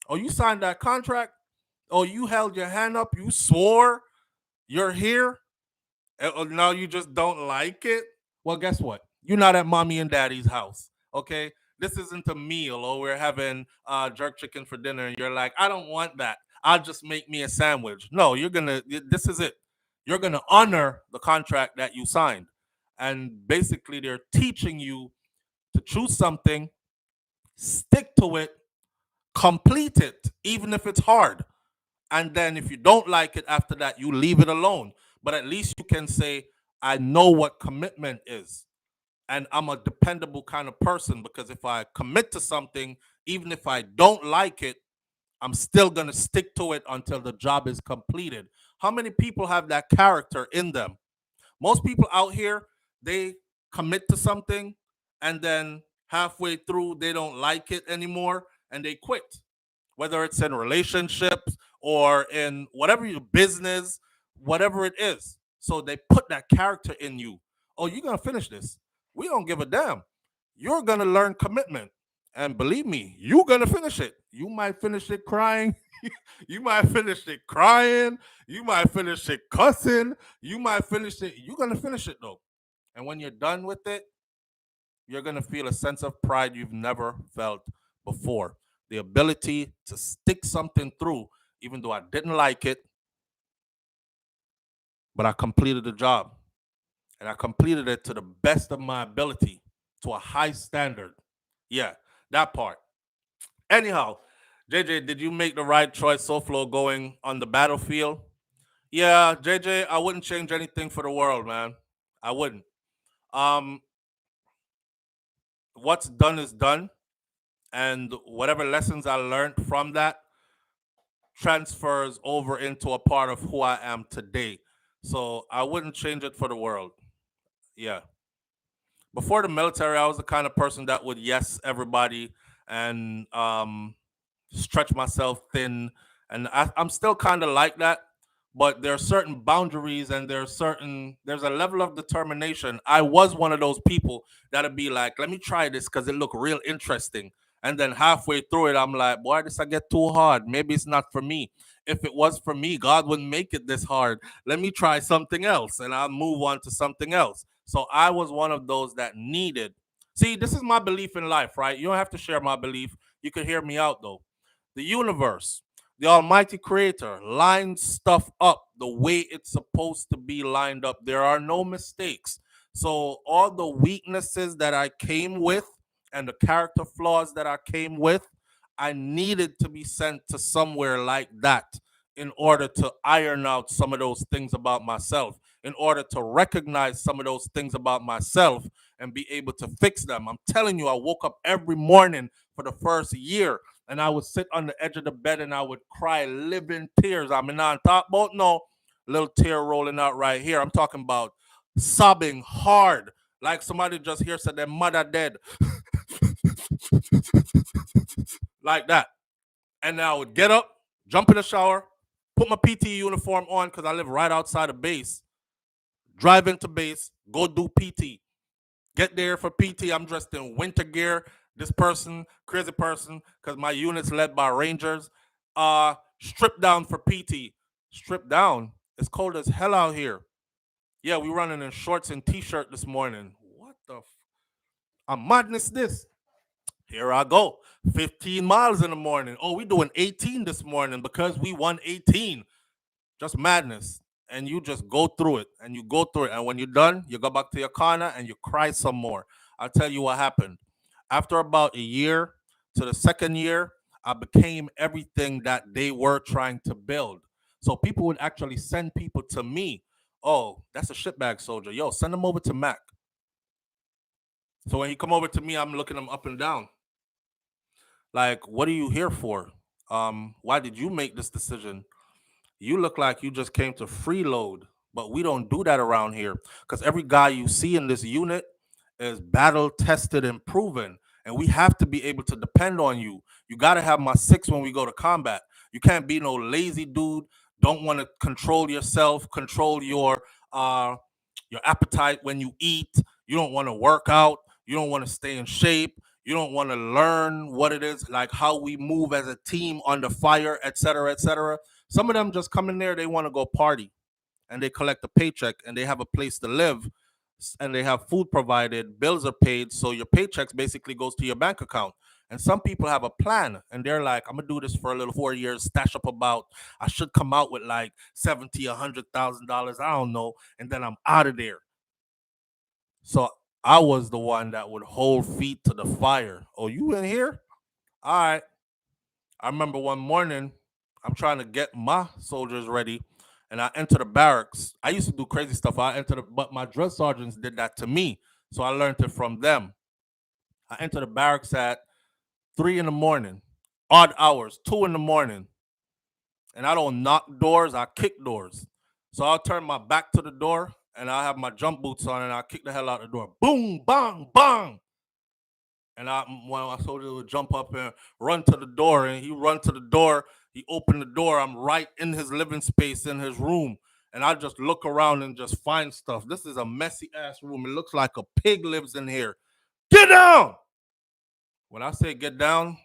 Oh, you signed that contract? Oh, you held your hand up? You swore you're here? And now you just don't like it? Well, guess what? You're not at mommy and daddy's house, okay? This isn't a meal or we're having jerk chicken for dinner and you're like, I don't want that. I'll just make me a sandwich. No, this is it. You're going to honor the contract that you signed. And basically, they're teaching you to choose something, stick to it, complete it, even if it's hard. And then if you don't like it after that, you leave it alone. But at least you can say, I know what commitment is. And I'm a dependable kind of person because if I commit to something, even if I don't like it, I'm still going to stick to it until the job is completed. How many people have that character in them? Most people out here, they commit to something and then halfway through, they don't like it anymore and they quit. Whether it's in relationships or in whatever your business, whatever it is. So they put that character in you. Oh, you're going to finish this. We don't give a damn. You're going to learn commitment. And believe me, you're going to finish it. You might finish it crying. You might finish it crying. You might finish it cussing. You might finish it. You're going to finish it though. And when you're done with it, you're going to feel a sense of pride you've never felt before. The ability to stick something through, even though I didn't like it, but I completed the job. And I completed it to the best of my ability, to a high standard. Yeah, that part. Anyhow, JJ, did you make the right choice, SouFlo, going on the battlefield? Yeah, JJ, I wouldn't change anything for the world, man. I wouldn't. Um, what's done is done, and whatever lessons I learned from that transfers over into a part of who I am today. So I wouldn't change it for the world. Yeah. Before the military, I was the kind of person that would yes everybody and stretch myself thin, and I'm still kind of like that. But there are certain boundaries, and there's a level of determination. I was one of those people that'd be like, let me try this because it looked real interesting, and then halfway through it, I'm like, boy, this I get too hard. Maybe it's not for me. If it was for me, God wouldn't make it this hard. Let me try something else, and I'll move on to something else. So I was one of those that needed. See, this is my belief in life, right? You don't have to share my belief. You can hear me out though. The universe, the Almighty Creator, lines stuff up the way it's supposed to be lined up. There are no mistakes. So all the weaknesses that I came with and the character flaws that I came with, I needed to be sent to somewhere like that in order to iron out some of those things about myself, in order to recognize some of those things about myself and be able to fix them. I'm telling you, I woke up every morning for the first year and I would sit on the edge of the bed and I would cry living tears. I mean, on top about no little tear rolling out right here. I'm talking about sobbing hard, like somebody just here said their mother dead, like that. And I would get up, jump in the shower, put my PT uniform on because I live right outside of base, drive into base, go do PT. Get there for PT. I'm dressed in winter gear. This person, crazy person, because my unit's led by Rangers. Strip down for PT. Strip down. It's cold as hell out here. Yeah, we running in shorts and t-shirt this morning. What the? I'm madness this. Here I go. 15 miles in the morning. Oh, we doing 18 this morning because we won 18. Just madness. And you just go through it and you go through it. And when you're done, you go back to your corner and you cry some more. I'll tell you what happened. After about a year to the second year, I became everything that they were trying to build. So people would actually send people to me. Oh, that's a shitbag soldier. Yo, send him over to Mac. So when he come over to me, I'm looking him up and down. Like, what are you here for? Why did you make this decision? You look like you just came to freeload, but we don't do that around here because every guy you see in this unit is battle tested and proven, and we have to be able to depend on you. You got to have my six when we go to combat. You can't be no lazy dude. Don't want to control yourself, control uh your appetite when you eat. You don't want to work out. You don't want to stay in shape. You don't want to learn what it is, like how we move as a team under fire, etc., etc. Some of them just come in there, they want to go party and they collect a paycheck and they have a place to live and they have food provided, bills are paid, so your paychecks basically goes to your bank account. And some people have a plan and they're like, I'm gonna do this for a little 4 years, stash up about, I should come out with like 70, $100,000, I don't know, and then I'm out of there. So I was the one that would hold feet to the fire. Oh, you in here? All right. I remember one morning, I'm trying to get my soldiers ready, and I enter the barracks. I used to do crazy stuff. But my drill sergeants did that to me, so I learned it from them. I enter the barracks at 3 in the morning, odd hours, 2 in the morning, and I don't knock doors. I kick doors. So I'll turn my back to the door, and I have my jump boots on, and I kick the hell out the door. Boom, bang, bang. And one of my soldiers would jump up and run to the door, and he run to the door. He opened the door. I'm right in his living space in his room, and I just look around and just find stuff. This is a messy ass room. It looks like a pig lives in here. Get down! When I say get down,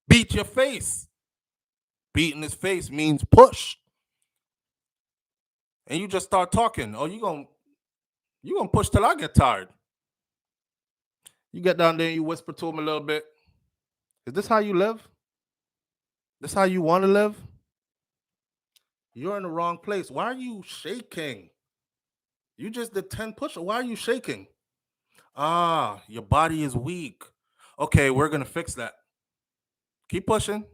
beat your face. Beating his face means push, and you just start talking. Oh, you gonna push till I get tired. You get down there and you whisper to him a little bit. Is this how you live? This how you want to live? You're in the wrong place. Why are you shaking? You just did 10 push-ups. Why are you shaking? Ah, your body is weak. Okay, we're gonna fix that. Keep pushing.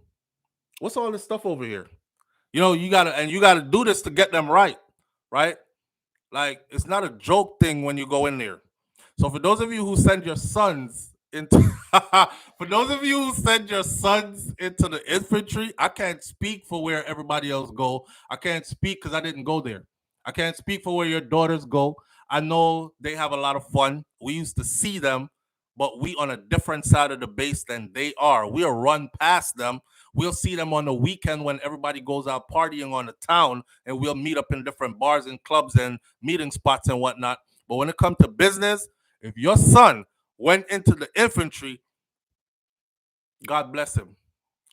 What's all this stuff over here? You gotta do this to get them right, right? Like, it's not a joke thing when you go in there. So for those of you who send your sons into for those of you who send your sons into the infantry, I can't speak for where everybody else go. I can't speak because I didn't go there. I can't speak for where your daughters go. I know they have a lot of fun. We used to see them, but we on a different side of the base than they are. We'll run past them. We'll see them on the weekend when everybody goes out partying on the town, and we'll meet up in different bars and clubs and meeting spots and whatnot. But when it comes to business, if your son went into the infantry, God bless him.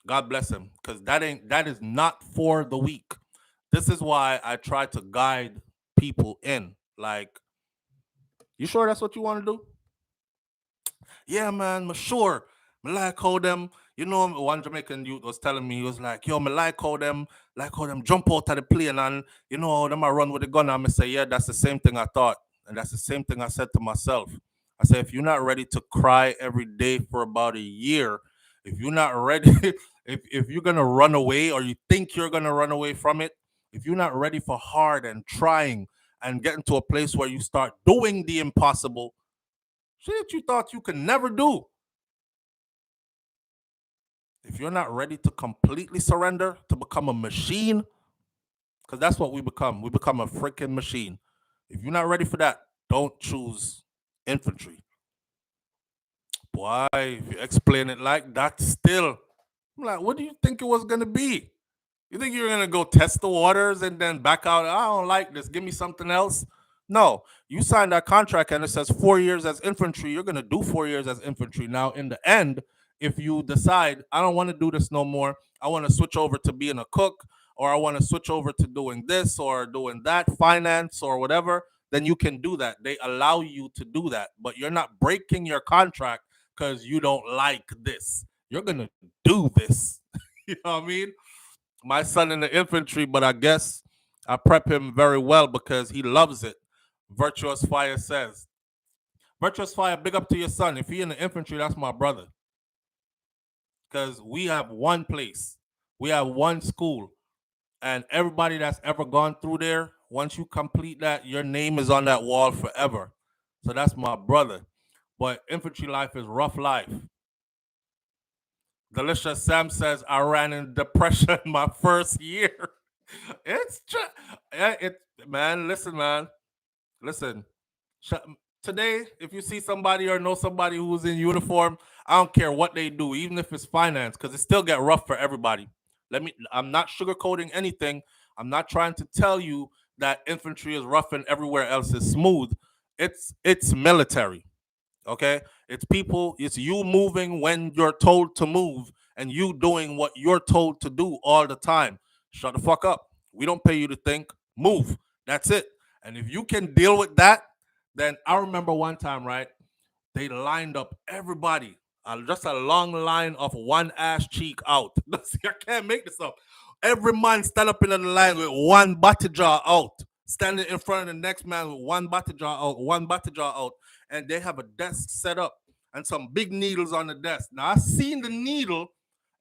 God bless him. Because that is not for the weak. This is why I try to guide people in. Like, you sure that's what you want to do? Yeah, man, I'm sure. I like how them, one Jamaican youth was telling me, he was like, yo, I like how them jump out of the plane and, them I run with the gun. I'm say, yeah, that's the same thing I thought. And that's the same thing I said to myself. I said, if you're not ready to cry every day for about a year, if you're not ready, if you're going to run away or you think you're going to run away from it, if you're not ready for hard and trying and getting to a place where you start doing the impossible, shit you thought you could never do. If you're not ready to completely surrender, to become a machine, because that's what we become. We become a freaking machine. If you're not ready for that, don't choose infantry. Boy, if you explain it like that, still, I'm like, what do you think it was going to be? You think you're going to go test the waters and then back out? I don't like this. Give me something else. No, you signed that contract and it says 4 years as infantry. You're going to do 4 years as infantry. Now, in the end, if you decide, I don't want to do this no more, I want to switch over to being a cook, or I want to switch over to doing this or doing that, finance or whatever, then you can do that. They allow you to do that, but you're not breaking your contract because you don't like this. You're going to do this. You know what I mean? My son in the infantry, but I guess I prep him very well because he loves it. Virtuous Fire says. Virtuous Fire, big up to your son. If he in the infantry, that's my brother. Because we have one place. We have one school. And everybody that's ever gone through there, once you complete that, your name is on that wall forever. So that's my brother. But infantry life is rough life. Delicious Sam says I ran in depression my first year. It's just, it man. Listen, man. Listen. Today, if you see somebody or know somebody who's in uniform, I don't care what they do, even if it's finance, because it still get rough for everybody. I'm not sugarcoating anything. I'm not trying to tell you that infantry is rough and everywhere else is smooth. It's military. Okay, it's people. It's you moving when you're told to move, and you doing what you're told to do all the time. Shut the fuck up. We don't pay you to think. Move. That's it. And if you can deal with that, then I remember one time, right? They lined up everybody, just a long line of one ass cheek out. I can't make this up. Every man stand up in the line with one body jaw out, standing in front of the next man with one body jaw out, one body jaw out, and they have a desk set up and some big needles on the desk. Now I seen the needle,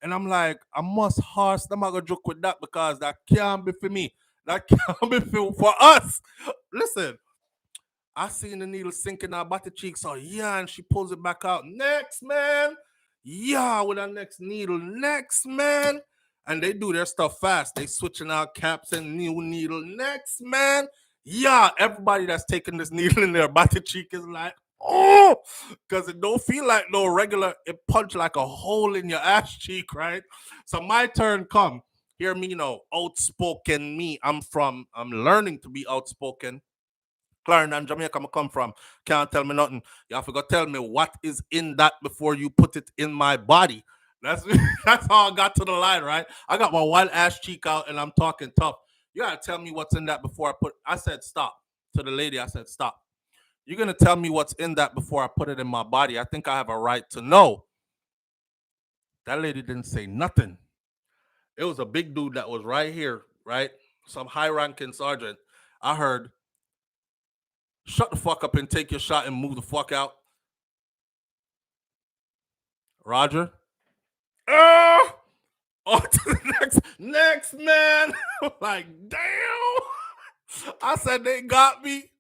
and I'm like, I must horse. I'm not gonna joke with that because that can't be for me. That can't be for us. Listen, I seen the needle sinking her butter cheek, so yeah, and she pulls it back out. Next, man. Yeah, with her next needle. Next, man. And they do their stuff fast. They switching out caps and new needle. Next, man. Yeah, everybody that's taking this needle in their butter cheek is like, oh, because it don't feel like no regular, it punch like a hole in your ass cheek, right? So my turn come. Hear me, outspoken me. I'm learning to be outspoken. Clarendon, Jamaica, I come from. Can't tell me nothing. You have to go tell me what is in that before you put it in my body. That's that's how I got to the line, right? I got my one ass cheek out and I'm talking tough. You gotta tell me what's in that before I said stop. To the lady, I said stop. You're gonna tell me what's in that before I put it in my body. I think I have a right to know. That lady didn't say nothing. It was a big dude that was right here, right? Some high ranking sergeant. I heard, shut the fuck up and take your shot and move the fuck out. Roger. On to the next man. Like, damn. I said they got me.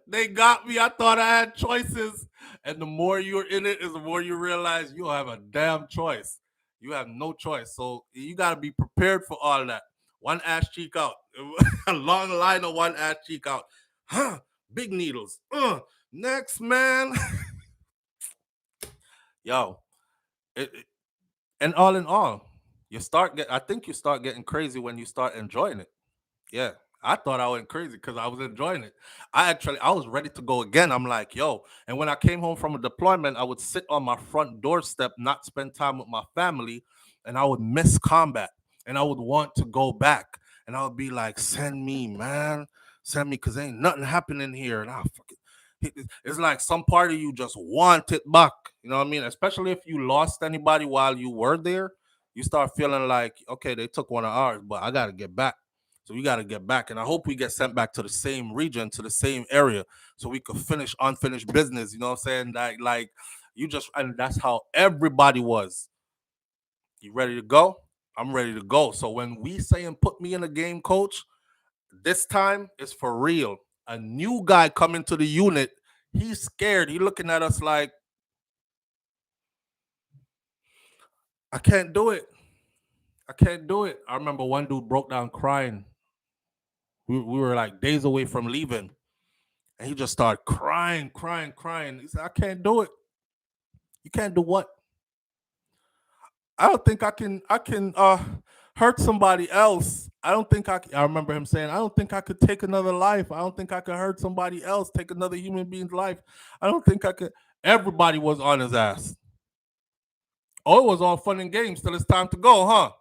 They got me. I thought I had choices. And the more you're in it, is the more you realize you have a damn choice. You have no choice. So you gotta be prepared for all that. One ass cheek out. A long line of one ass cheek out. Huh. Big needles. Next, man. Yo. And all in all, I think you start getting crazy when you start enjoying it. Yeah. I thought I went crazy because I was enjoying it. I was ready to go again. I'm like, yo. And when I came home from a deployment, I would sit on my front doorstep, not spend time with my family, and I would miss combat. And I would want to go back. And I would be like, send me, man. Send me, because ain't nothing happening here. And I fucking it's like some part of you just want it back. You know what I mean? Especially if you lost anybody while you were there, you start feeling like, okay, they took one of ours, but I got to get back. So we got to get back. And I hope we get sent back to the same region, to the same area, so we could finish unfinished business. You know what I'm saying? Like and that's how everybody was. You ready to go? I'm ready to go. So when we saying put me in a game, coach, this time is for real. A new guy coming to the unit, he's scared. He looking at us like, I can't do it. I can't do it. I remember one dude broke down crying. We were like days away from leaving. And he just started crying. He said, I can't do it. You can't do what? I don't think I can hurt somebody else. I remember him saying, I don't think I could take another life. I don't think I could hurt somebody else, take another human being's life. I don't think I could. Everybody was on his ass. Oh, it was all fun and games till it's time to go, huh?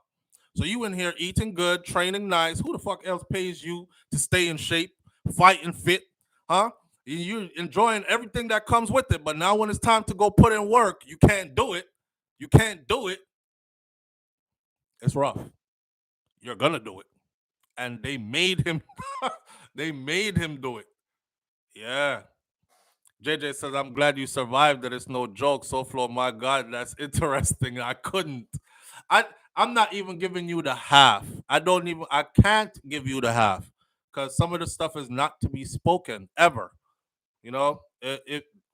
So you in here eating good, training nice. Who the fuck else pays you to stay in shape, fighting fit, huh? You're enjoying everything that comes with it. But now when it's time to go put in work, you can't do it. You can't do it. It's rough. You're gonna do it. And they made him they made him do it. Yeah. JJ says, I'm glad you survived that. It's no joke. SouFLo, my God, that's interesting. I couldn't. I'm not even giving you the half. I can't give you the half because some of the stuff is not to be spoken ever. You know,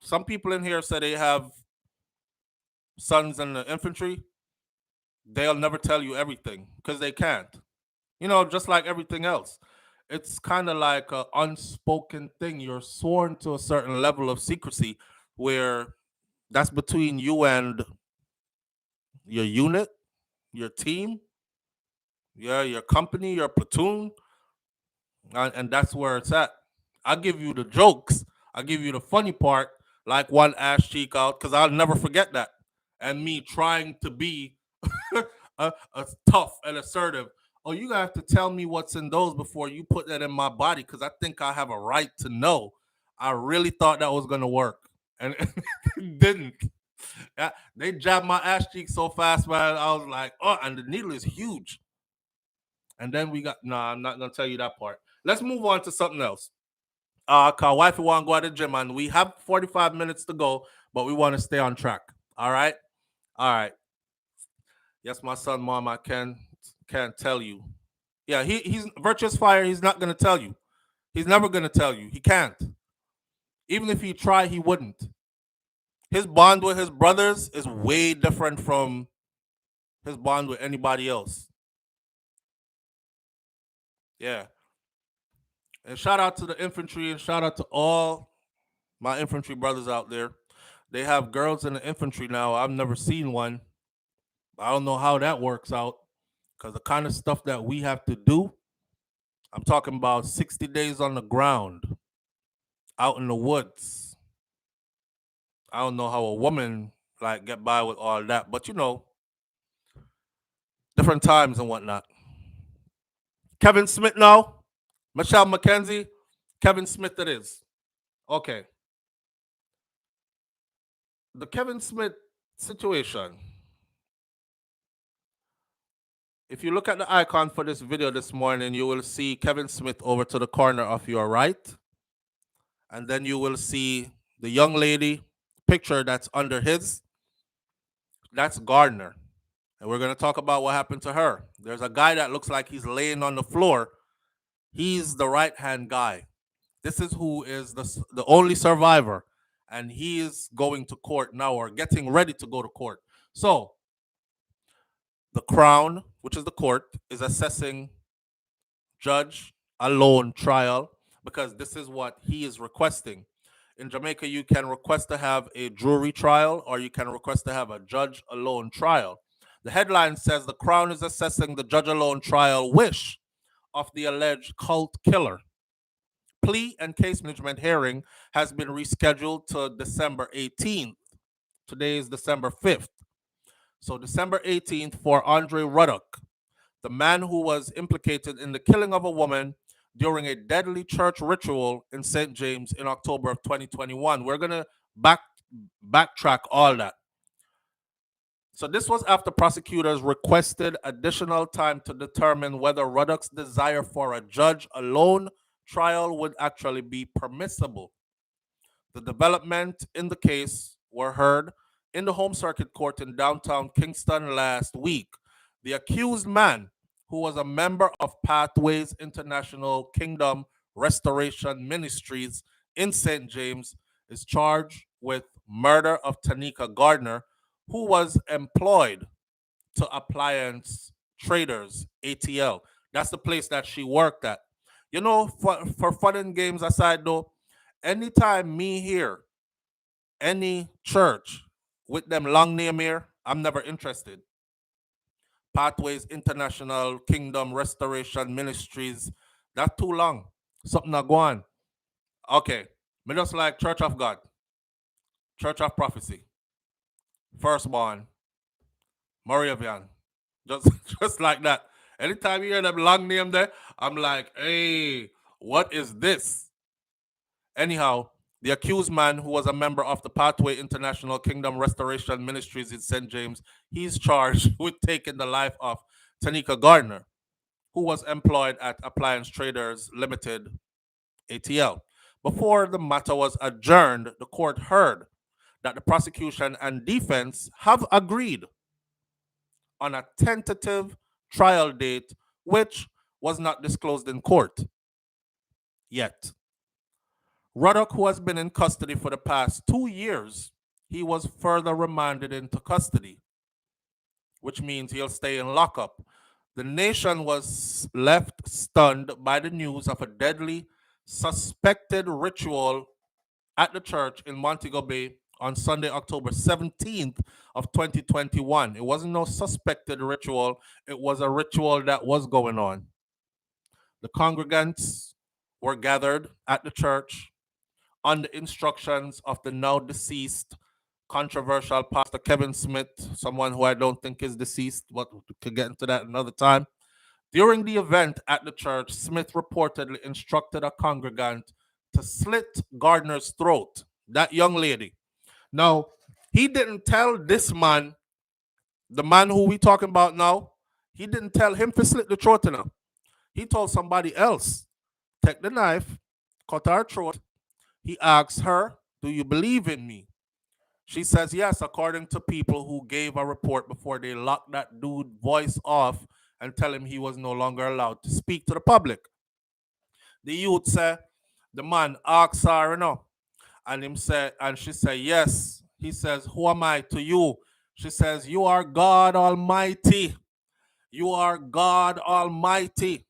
some people in here say they have sons in the infantry, they'll never tell you everything because they can't. You know, just like everything else. It's kind of like an unspoken thing. You're sworn to a certain level of secrecy where that's between you and your unit, your team, yeah, your company, your platoon, and that's where it's at. I give you the jokes. I give you the funny part, like one ass cheek out, because I'll never forget that. And me trying to be a tough and assertive. Oh, you have to tell me what's in those before you put that in my body, because I think I have a right to know. I really thought that was gonna work, and it didn't. They jabbed my ass cheek so fast, man. I was like, oh, and the needle is huge. And then we got I'm not gonna tell you that part. Let's move on to something else. Cause wifey want to go to the gym, and we have 45 minutes to go, but we want to stay on track. All right, all right. Yes, my son, mom, I can't tell you. Yeah, he's virtuous fire. He's not gonna tell you. He's never gonna tell you. He can't. Even if he tried, he wouldn't. His bond with his brothers is way different from his bond with anybody else. Yeah. And shout out to the infantry and shout out to all my infantry brothers out there. They have girls in the infantry now. I've never seen one. I don't know how that works out because the kind of stuff that we have to do, I'm talking about 60 days on the ground, out in the woods. I don't know how a woman like get by with all that, but you know, different times and whatnot. Kevin Smith now, Michelle McKenzie, Kevin Smith it is. Okay, the Kevin Smith situation. If you look at the icon for this video this morning, you will see Kevin Smith over to the corner of your right. And then you will see the young lady picture that's under his. That's Gardner. And we're going to talk about what happened to her. There's a guy that looks like he's laying on the floor. He's the right hand guy. This is who is the only survivor. And he is going to court now or getting ready to go to court. So the Crown, which is the court, is assessing judge alone trial because this is what he is requesting. In Jamaica, you can request to have a jury trial or you can request to have a judge alone trial. The headline says the Crown is assessing the judge alone trial wish of the alleged cult killer. Plea and case management hearing has been rescheduled to December 18th. Today is December 5th. So December 18th for Andre Ruddock, the man who was implicated in the killing of a woman during a deadly church ritual in St. James in October of 2021. We're going to backtrack all that. So this was after prosecutors requested additional time to determine whether Ruddock's desire for a judge alone trial would actually be permissible. The development in the case were heard in the Home Circuit Court in downtown Kingston last week. The accused man, who was a member of Pathways International Kingdom Restoration Ministries in St. James, is charged with murder of Tanika Gardner, who was employed to Appliance Traders, ATL. That's the place that she worked at. You know, for fun and games aside though, anytime me hear any church with them long name here, I'm never interested. Pathways International Kingdom Restoration Ministries, that's too long. Something not go on. Okay, me just like Church of God, Church of Prophecy, Firstborn, Moravian, just just like that. Anytime you hear them long name there, I'm like, hey, what is this? Anyhow, the accused man, who was a member of the Pathway International Kingdom Restoration Ministries in St. James, he's charged with taking the life of Tanika Gardner, who was employed at Appliance Traders Limited, ATL. Before the matter was adjourned, the court heard that the prosecution and defense have agreed on a tentative trial date, which was not disclosed in court yet. Ruddock, who has been in custody for the past 2 years, he was further remanded into custody, which means he'll stay in lockup. The nation was left stunned by the news of a deadly suspected ritual at the church in Montego Bay on Sunday, October 17th of 2021. It wasn't no suspected ritual. It was a ritual that was going on. The congregants were gathered at the church on the instructions of the now deceased controversial Pastor Kevin Smith, someone who I don't think is deceased, but we could get into that another time. During the event at the church, Smith reportedly instructed a congregant to slit Gardner's throat, that young lady. Now, he didn't tell this man, the man who we talking about now, he didn't tell him to slit the throat in her. He told somebody else, take the knife, cut her throat. He asks her, do you believe in me? She says yes, according to people who gave a report before they locked that dude's voice off and tell him he was no longer allowed to speak to the public. The youth said, the man asks her, and she said, yes. He says, who am I to you? She says, you are God Almighty. You are God Almighty.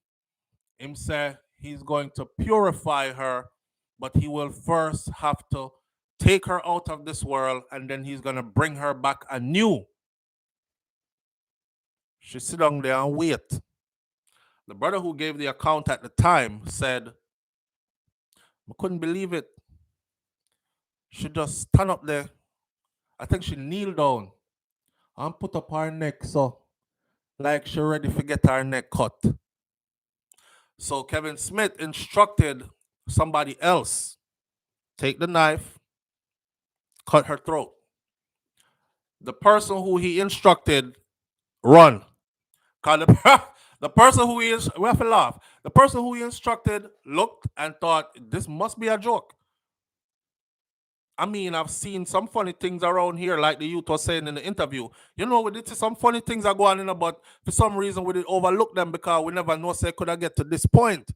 Him said he's going to purify her, but he will first have to take her out of this world, and then he's going to bring her back anew. She sit down there and wait. The brother who gave the account at the time said, I couldn't believe it. She just stand up there. I think she kneel down and put up her neck so like she ready to get her neck cut. So Kevin Smith instructed somebody else, take the knife, cut her throat. The person who he instructed, run. Cause the person who we have to laugh. The person who he instructed looked and thought, this must be a joke. I mean, I've seen some funny things around here, like the youth was saying in the interview. You know, we did see some funny things are going on, but for some reason we did overlook them because we never know say could I get to this point.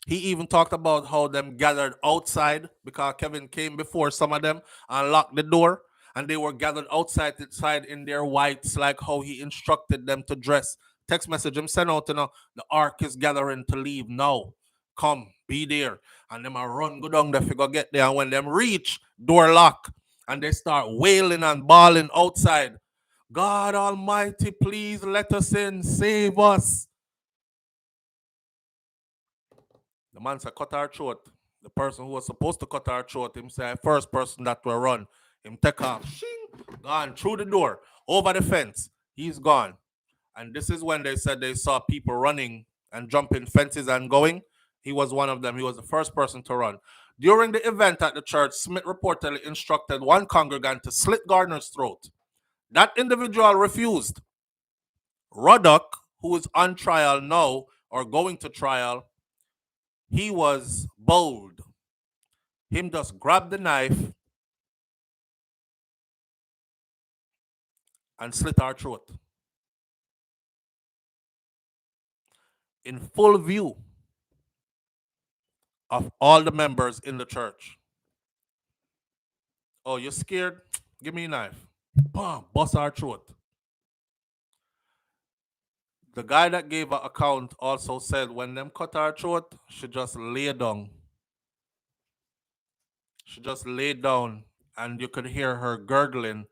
He even talked about how them gathered outside because Kevin came before some of them and locked the door, and they were gathered outside in their whites, like how he instructed them to dress. Text message him sent out, the ark is gathering to leave now. Come, be there. And them a run, go down there, figure get there. And when them reach, door lock, and they start wailing and bawling outside. God Almighty, please let us in, save us. The man said, cut her throat. The person who was supposed to cut her throat, him say, first person that will run. Him take off, shing, gone through the door, over the fence. He's gone. And this is when they said they saw people running and jumping fences and going. He was one of them. He was the first person to run. During the event at the church, Smith reportedly instructed one congregant to slit Gardner's throat. That individual refused. Ruddock, who is on trial now or going to trial, he was bold. Him just grabbed the knife and slit our throat. In full view of all the members in the church. Oh, you're scared? Give me a knife. Bam, bust our throat. The guy that gave an account also said when them cut her throat, she just lay down. She just lay down and you could hear her gurgling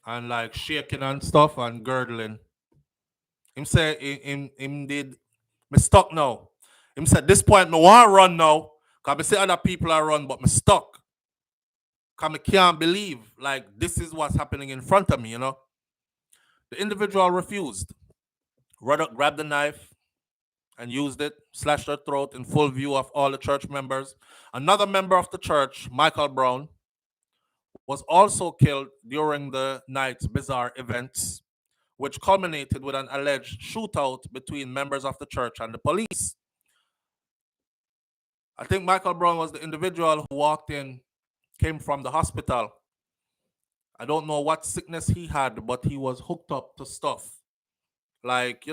and like shaking and stuff and gurgling. Him say him did me stuck now. Him said this point me want run now. Cause me see other people are run, but me stuck. Cause me can't believe like this is what's happening in front of me, you know. The individual refused. Ruddock grabbed the knife and used it, slashed her throat in full view of all the church members. Another member of the church, Michael Brown, was also killed during the night's bizarre events, which culminated with an alleged shootout between members of the church and the police. I think Michael Brown was the individual who walked in, came from the hospital, I don't know what sickness he had, but he was hooked up to stuff. Like,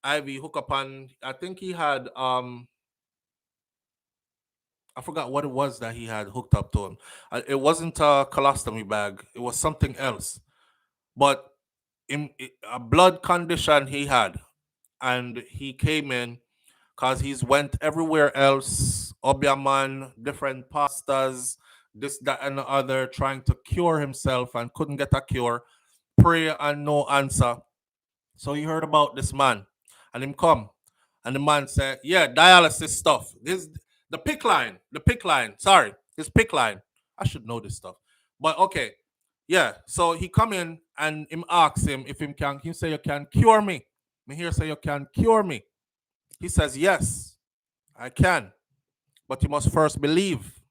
Ivy hook up on, I think he had I forgot what it was that he had hooked up to him. It wasn't a colostomy bag. It was something else. But a blood condition he had, and he came in because he's went everywhere else, Obiaman, different pastas, this, that, and the other, trying to cure himself and couldn't get a cure. Pray and no answer. So he heard about this man, and him come, and the man said, "Yeah, dialysis stuff. This the pick line. Sorry, his pick line. I should know this stuff, but okay, yeah." So he come in and him asks him if him can. He say, "You can cure me." Me here say, "You can cure me." He says, "Yes, I can, but you must first believe."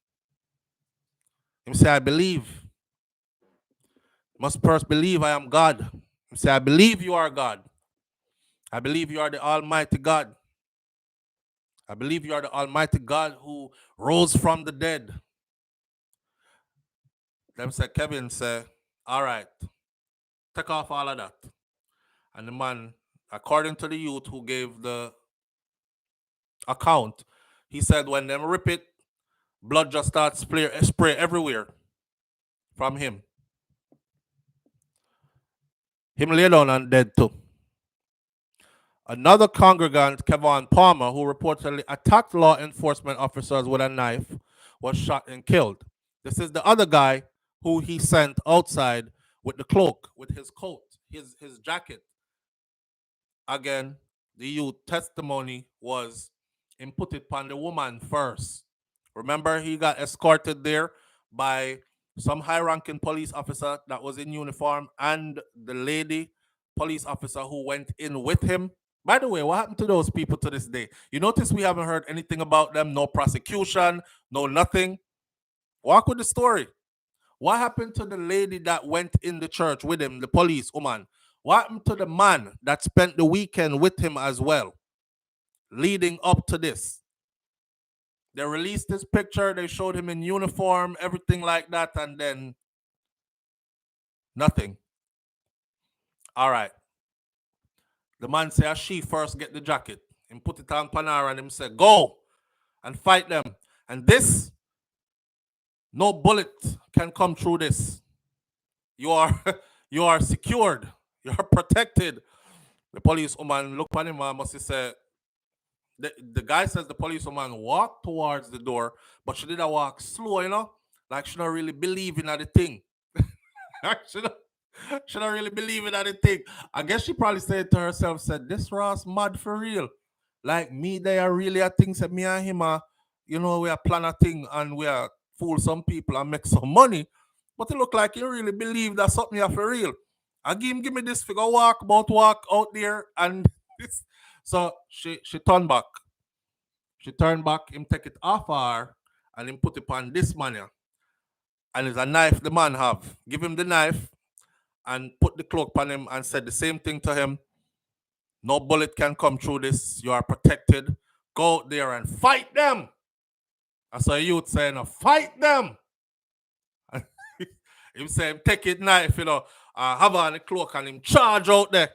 Him say, "I believe. You must first believe I am God." Him say, "I believe you are God. I believe you are the Almighty God. I believe you are the Almighty God who rose from the dead." Them say, Kevin say, "All right, take off all of that." And the man, according to the youth who gave the account, he said when them rip it, blood just starts spray everywhere from him. Him lay down and dead too. Another congregant, Kevin Palmer, who reportedly attacked law enforcement officers with a knife, was shot and killed. This is the other guy who he sent outside with the cloak, with his coat, his jacket. Again, the youth testimony was him put it upon the woman first. Remember, he got escorted there by some high-ranking police officer that was in uniform and the lady police officer who went in with him. By the way, what happened to those people to this day? You notice we haven't heard anything about them, no prosecution, no nothing. Walk with the story. What happened to the lady that went in the church with him, the police woman? What happened to the man that spent the weekend with him as well, leading up to this? They released this picture, they showed him in uniform, everything like that, and then nothing. All right. The man say, she first get the jacket and put it on Panara and him say, go and fight them. And this, no bullet can come through this. You are you are secured. You are protected. The policewoman look at him and must say, the guy says the policewoman walked towards the door, but she did a walk slow, like she don't really believe in the thing. she, don't, she don't really believe in the thing. I guess she probably said to herself, said, this Ross mad for real. Like me, they are really a thing, said me and him are, we are plan a thing and we are fool some people and make some money. But it look like you really believe that something are for real. I give me this figure walk out there and this. So she turned back. She turned back, him take it off her and him put it on this man here. And it's a knife the man have. Give him the knife and put the cloak on him and said the same thing to him. No bullet can come through this. You are protected. Go out there and fight them. I saw a youth saying, fight them. Him saying, take it knife, have on the cloak and him charge out there.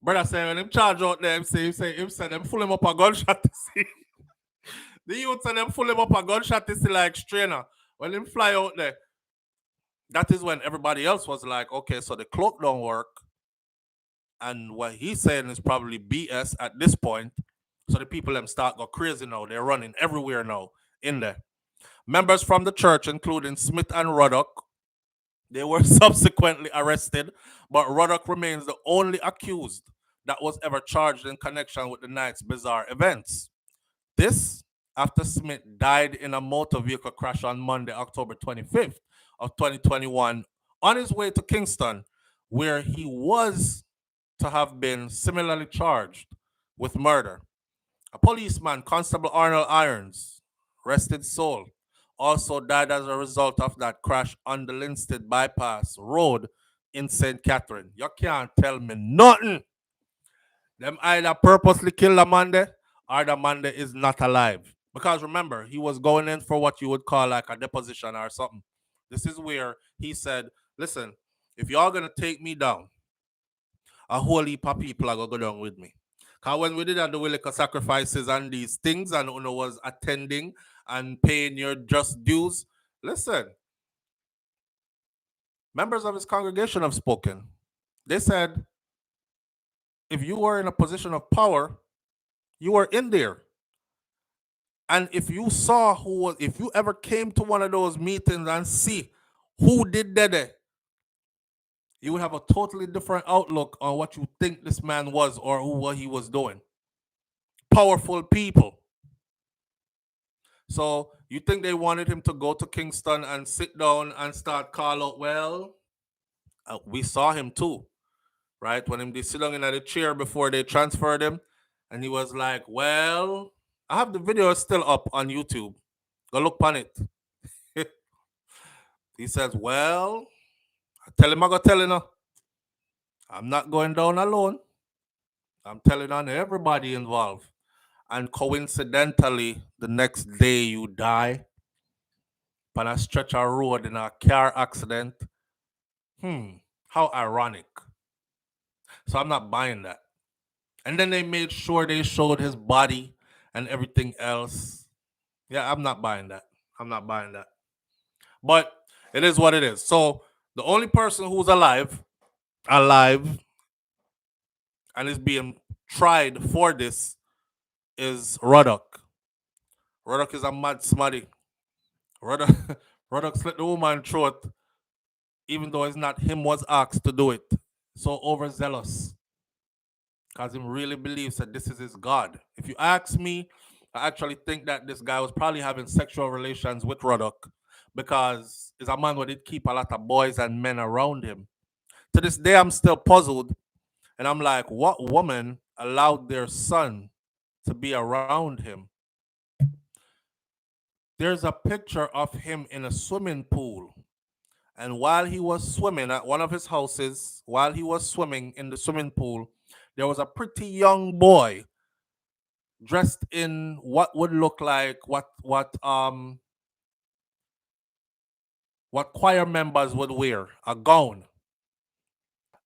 Brother saying, when him charge out there, him say, them pull him up a gunshot to see. The youth said them pull him up a gunshot to see like strainer. When him fly out there, that is when everybody else was like, okay, so the cloak don't work. And what he's saying is probably BS at this point. So the people them start go crazy now. They're running everywhere now in there. Members from the church, including Smith and Ruddock, they were subsequently arrested, but Ruddock remains the only accused that was ever charged in connection with the night's bizarre events. This after Smith died in a motor vehicle crash on Monday, October 25th of 2021 on his way to Kingston, where he was to have been similarly charged with murder. A policeman, Constable Arnold Irons, rest his soul, also died as a result of that crash on the Linstead Bypass Road in St. Catherine. You can't tell me nothing. Them either purposely kill the man there or the man there is not alive. Because remember, he was going in for what you would call like a deposition or something. This is where he said, listen, if y'all gonna take me down, a whole heap of people are gonna go down with me. Cause when we did the Willica sacrifices and these things, and Uno was attending and paying your just dues, listen, members of his congregation have spoken. They said, if you were in a position of power, you were in there. And if you saw who was, if you ever came to one of those meetings and see who did that, you would have a totally different outlook on what you think this man was or what he was doing. Powerful people. So you think they wanted him to go to Kingston and sit down and start call out, well, we saw him too, right? When he sit down in the chair before they transferred him, and he was like, well, I have the video still up on YouTube. Go look on it. He says, well, I tell him I go tell him, I'm not going down alone. I'm telling on everybody involved. And coincidentally, the next day you die on a stretch of road in a car accident. How ironic. So I'm not buying that. And then they made sure they showed his body and everything else. Yeah, I'm not buying that. I'm not buying that. But it is what it is. So the only person who's alive, and is being tried for this is Ruddock. Ruddock is a mad smarty. Ruddock slit the woman throat, even though it's not him was asked to do it. So overzealous. Because he really believes that this is his God. If you ask me, I actually think that this guy was probably having sexual relations with Ruddock because he's a man who did keep a lot of boys and men around him. To this day, I'm still puzzled. And I'm like, what woman allowed their son to be around him? There's a picture of him in a swimming pool. And while he was swimming at one of his houses, while he was swimming in the swimming pool, there was a pretty young boy dressed in what would look like what choir members would wear, a gown.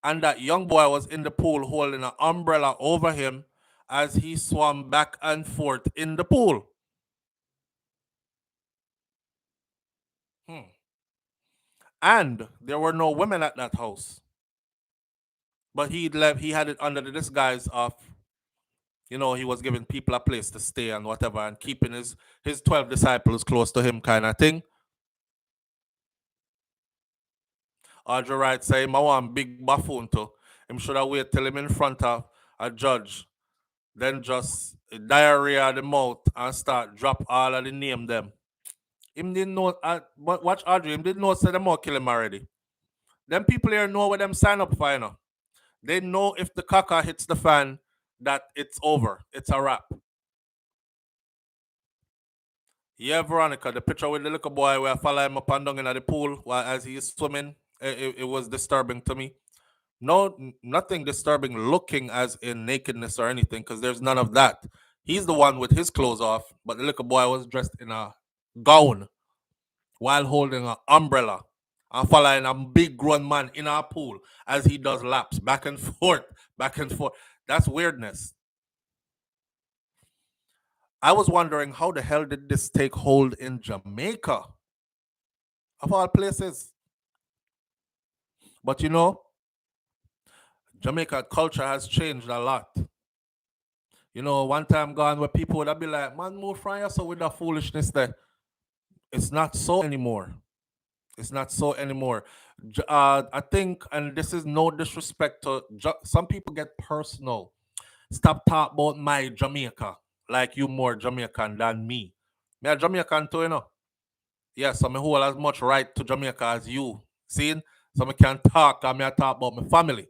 And that young boy was in the pool holding an umbrella over him as he swam back and forth in the pool. And there were no women at that house. But he had it under the disguise of, he was giving people a place to stay and whatever, and keeping his 12 disciples close to him kind of thing. Audrey Wright say, I want big buffoon too. Him should have waited till him in front of a judge. Then just diarrhea the mouth and start drop all of the name them. Him didn't know, but watch Audrey, him didn't know say them all kill him already. Them people here know what them sign up for, They know if the caca hits the fan that it's over. It's a wrap. Yeah, Veronica, the picture with the little boy where I follow him up and down in the pool while as he is swimming, it was disturbing to me. No, nothing disturbing looking as in nakedness or anything, because there's none of that. He's the one with his clothes off, but the little boy was dressed in a gown while holding an umbrella and following a big grown man in our pool as he does laps back and forth, back and forth. That's weirdness. I was wondering how the hell did this take hold in Jamaica, of all places. But Jamaica culture has changed a lot. One time gone where people would have been like, man, move from yourself with that foolishness there. It's not so anymore. It's not so anymore. I think, and this is no disrespect to some people get personal. Stop talking about my Jamaica like you more Jamaican than me. Me a Jamaican too, Yeah, so me hold as much right to Jamaica as you. See? So me can talk and me talk about my family.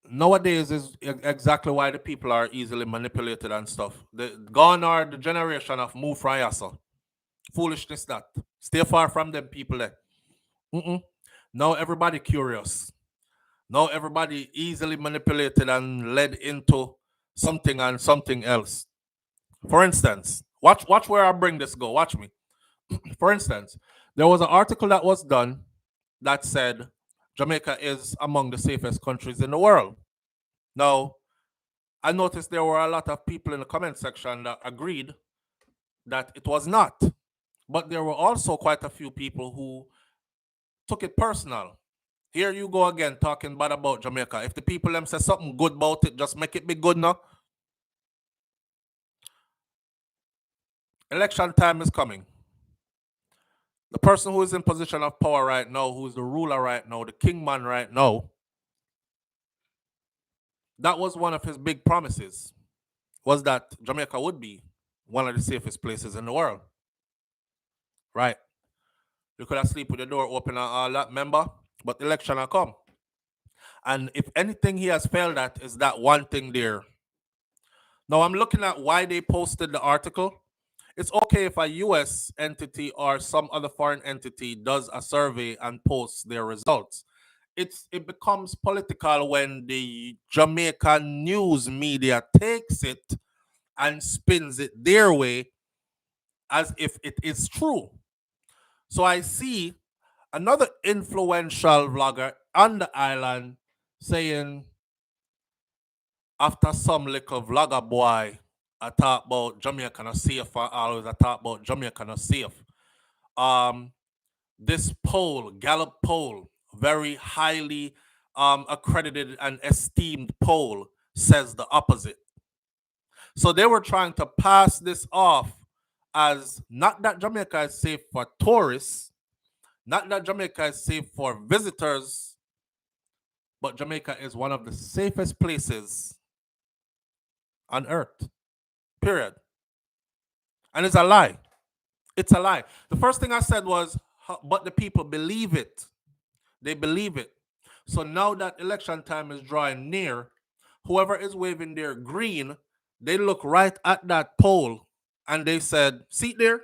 Nowadays is exactly why the people are easily manipulated and stuff. Gone are the generation of move from yassa. Foolishness that. Stay far from them people there. Now everybody curious. Now everybody easily manipulated and led into something and something else. For instance, watch where I bring this go. Watch me. For instance, There was an article that was done that said Jamaica is among the safest countries in the world. Now, I noticed there were a lot of people in the comment section that agreed that it was not. But there were also quite a few people who took it personal. Here you go again talking bad about Jamaica. If the people them say something good about it, just make it be good now. Election time is coming. The person who is in position of power right now, who is the ruler right now, the kingman right now, that was one of his big promises, was that Jamaica would be one of the safest places in the world. Right. You could have sleep with the door open and all that, remember? But the election will come. And if anything he has failed at is that one thing there. Now I'm looking at why they posted the article. It's okay if a US entity or some other foreign entity does a survey and posts their results. It becomes political when the Jamaican news media takes it and spins it their way as if it is true. So I see another influential vlogger on the island saying, after some little vlogger boy, I talk about Jamaica not safe, I always I talk about Jamaica not safe. This poll, Gallup poll, very highly accredited and esteemed poll, says the opposite. So they were trying to pass this off as not that Jamaica is safe for tourists, not that Jamaica is safe for visitors, but Jamaica is one of the safest places on earth. Period. And it's a lie. It's a lie. The first thing I said was, but the people believe it. They believe it. So now that election time is drawing near, whoever is waving their green, they look right at that poll and they said, see there?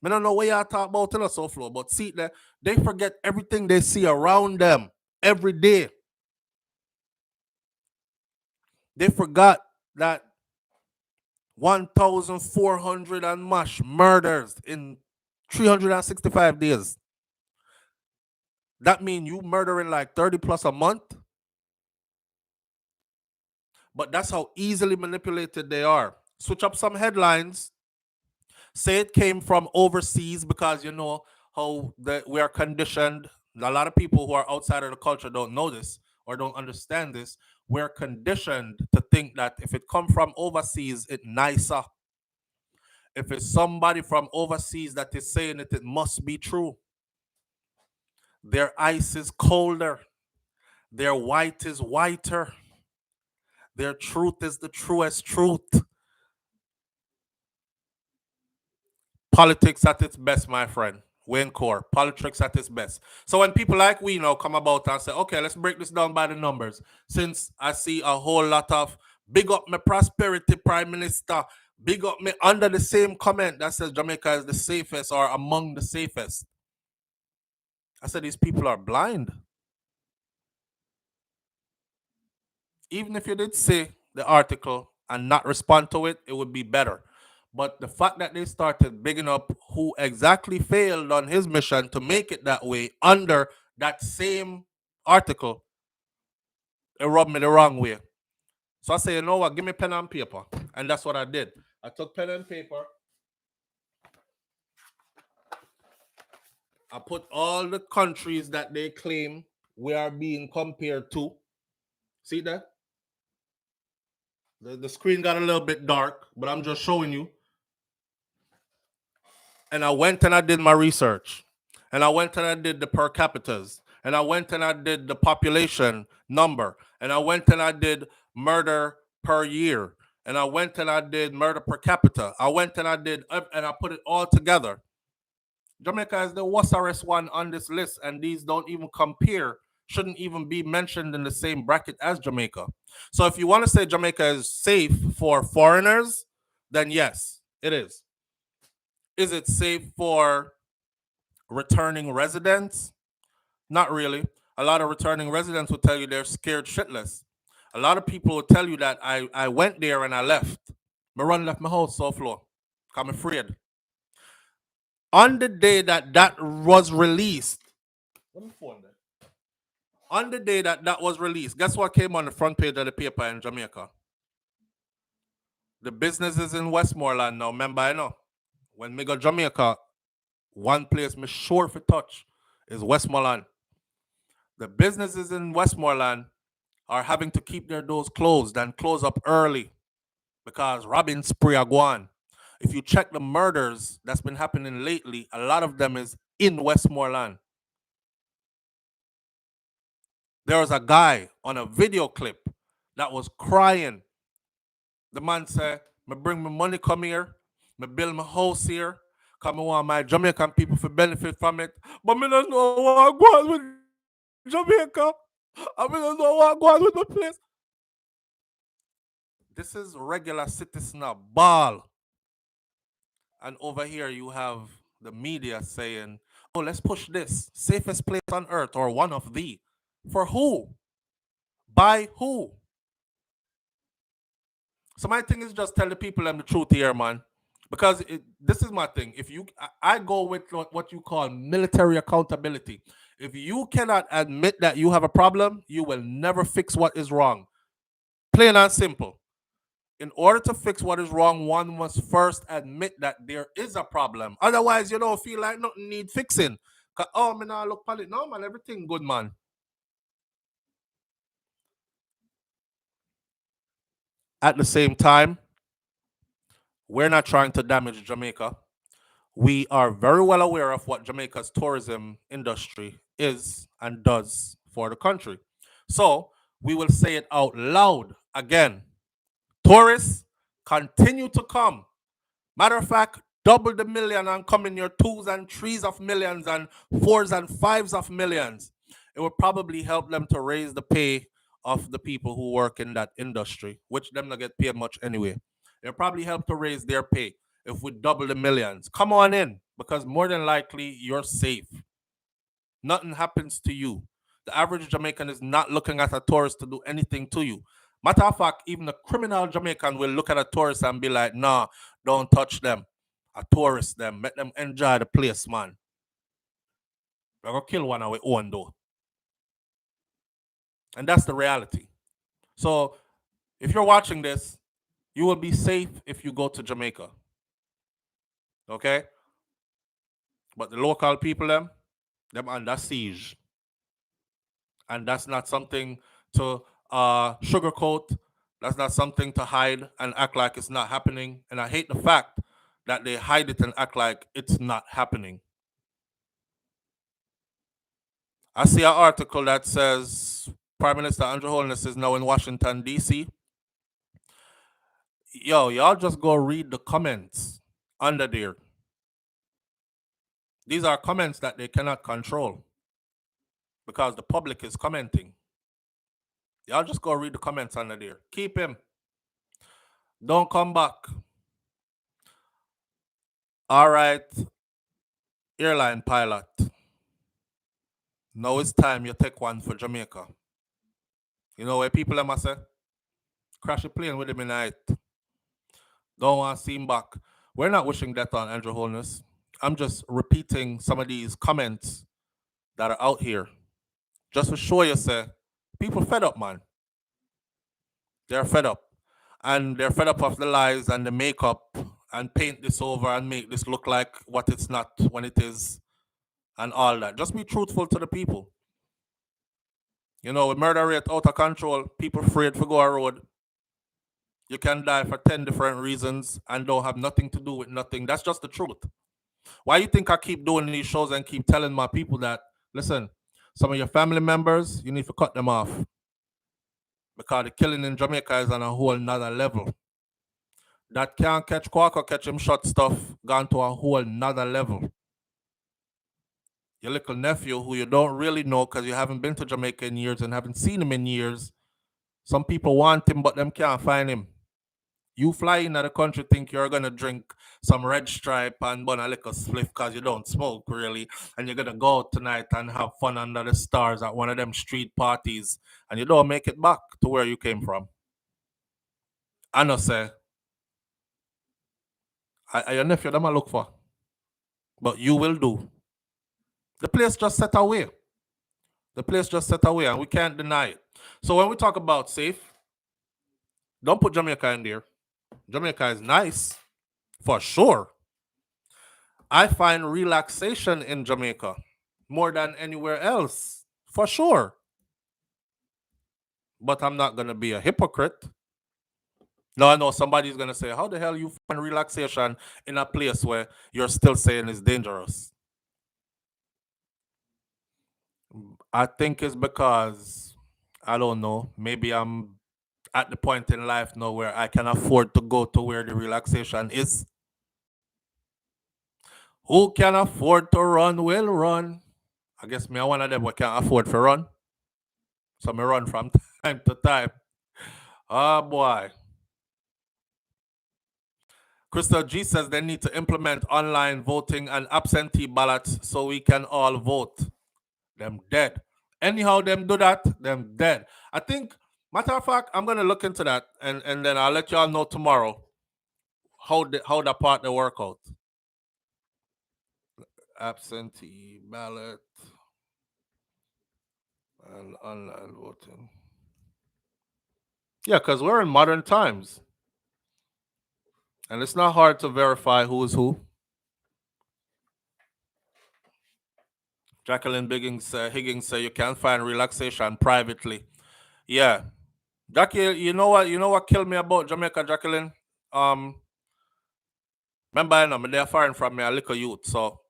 I don't know what y'all talk about in the SouFLo, but see there, they forget everything they see around them every day. They forgot that 1,400 and much murders in 365 days. That means you murdering like 30 plus a month. But that's how easily manipulated they are. Switch up some headlines. Say it came from overseas because you know how we are conditioned. A lot of people who are outside of the culture don't know this or don't understand this. We're conditioned to think that if it come from overseas, it's nicer. If it's somebody from overseas that is saying it, it must be true. Their ice is colder. Their white is whiter. Their truth is the truest truth. Politics at its best, my friend. Wayne Core, politics at its best. So when people like we now come about and say, okay, let's break this down by the numbers. Since I see a whole lot of big up my prosperity prime minister, big up me under the same comment that says Jamaica is the safest or among the safest. I said these people are blind. Even if you did say the article and not respond to it, it would be better. But the fact that they started bigging up who exactly failed on his mission to make it that way under that same article, it rubbed me the wrong way. So I say, you know what, give me pen and paper. And that's what I did. I took pen and paper. I put all the countries that they claim we are being compared to. See that? The screen got a little bit dark, but I'm just showing you. And I went and I did my research. And I went and I did the per capitas. And I went and I did the population number. And I went and I did murder per year. And I went and I did murder per capita. I went and I did, and I put it all together. Jamaica is the worst one on this list, and these don't even compare, shouldn't even be mentioned in the same bracket as Jamaica. So if you want to say Jamaica is safe for foreigners, then yes, it is. Is it safe for returning residents? Not really. A lot of returning residents will tell you they're scared shitless. A lot of people will tell you that I went there and I left. I left my house, SouFLo. I'm afraid. On the day that that was released, let me phone that. On the day that that was released, guess what came on the front page of the paper in Jamaica? The businesses in Westmoreland now. Remember, I know when me go Jamaica, one place me sure for touch is Westmoreland. The businesses in Westmoreland are having to keep their doors closed and close up early because robbing spree are gone. If you check the murders that's been happening lately, a lot of them is in Westmoreland. There was a guy on a video clip that was crying. The man said, "Me bring my money come here, me build my house here, come want my Jamaican people to benefit from it. But me don't know what go on with Jamaica. I don't know what go on with the place." This is regular citizen of ball. And over here you have the media saying, "Oh, let's push this. Safest place on earth or one of the." For who? By who? So my thing is just tell the people them the truth here, man. Because this is my thing. If you, I go with what you call military accountability. If you cannot admit that you have a problem, you will never fix what is wrong. Plain and simple. In order to fix what is wrong, one must first admit that there is a problem. Otherwise, you don't feel like nothing need fixing. Oh, man, I look at it. No, man, everything good, man. At the same time, we're not trying to damage Jamaica. We are very well aware of what Jamaica's tourism industry is and does for the country. So we will say it out loud again. Tourists continue to come. Matter of fact, double the million and come in your twos and threes of millions and fours and fives of millions. It will probably help them to raise the pay of the people who work in that industry, which them not get paid much anyway. It'll probably help to raise their pay if we double the millions. Come on in, because more than likely you're safe. Nothing happens to you. The average Jamaican is not looking at a tourist to do anything to you. Matter of fact, even a criminal Jamaican will look at a tourist and be like, "Nah, don't touch them. A tourist them. Let them enjoy the place, man. We're gonna kill one of our own though." And that's the reality. So if you're watching this, you will be safe if you go to Jamaica. Okay? But the local people, them under siege. And that's not something to sugarcoat. That's not something to hide and act like it's not happening. And I hate the fact that they hide it and act like it's not happening. I see an article that says Prime Minister Andrew Holness is now in Washington, D.C. Yo, y'all just go read the comments under there. These are comments that they cannot control because the public is commenting. Y'all just go read the comments under there. Keep him. Don't come back. All right, airline pilot. Now it's time you take one for Jamaica. You know where people must say? Crash a plane with him in the night. Don't want to see him back. We're not wishing death on Andrew Holness. I'm just repeating some of these comments that are out here. Just to show you, say, people fed up, man. They're fed up. And they're fed up of the lies and the makeup and paint this over and make this look like what it's not when it is and all that. Just be truthful to the people. You know, with murder rate out of control, people afraid to go on road. You can die for 10 different reasons and don't have nothing to do with nothing. That's just the truth. Why you think I keep doing these shows and keep telling my people that, listen, some of your family members, you need to cut them off. Because the killing in Jamaica is on a whole nother level. That can't catch Quack or catch him shot stuff gone to a whole nother level. Your little nephew, who you don't really know because you haven't been to Jamaica in years and haven't seen him in years, some people want him, but them can't find him. You fly into the country, think you're going to drink some red stripe and bun a little spliff because you don't smoke, really, and you're going to go out tonight and have fun under the stars at one of them street parties, and you don't make it back to where you came from. I know, say, your nephew, them I look for. but you will do. The place just set away. The place just set away, and we can't deny it. So when we talk about safe, don't put Jamaica in there. Jamaica is nice, for sure. I find relaxation in Jamaica more than anywhere else, for sure. But I'm not going to be a hypocrite. No, I know somebody's going to say, how the hell you find relaxation in a place where you're still saying it's dangerous? I think it's because, I don't know, maybe I'm at the point in life now where I can afford to go to where the relaxation is. Who can afford to run will run. I guess me one of them who can't afford to run. So me run from time to time. Oh boy. Crystal G says they need to implement online voting and absentee ballots so we can all vote. Them dead. Anyhow, them do that, them dead. I think, matter of fact, I'm gonna look into that and then I'll let y'all know tomorrow how that part they work out. Absentee ballot and online voting. Yeah, because we're in modern times. And it's not hard to verify who is who. Jacqueline Higgins said you can find relaxation privately. Yeah. Jackie, you know what killed me about Jamaica, Jacqueline? Remember, I know they're foreign from me, a little youth, so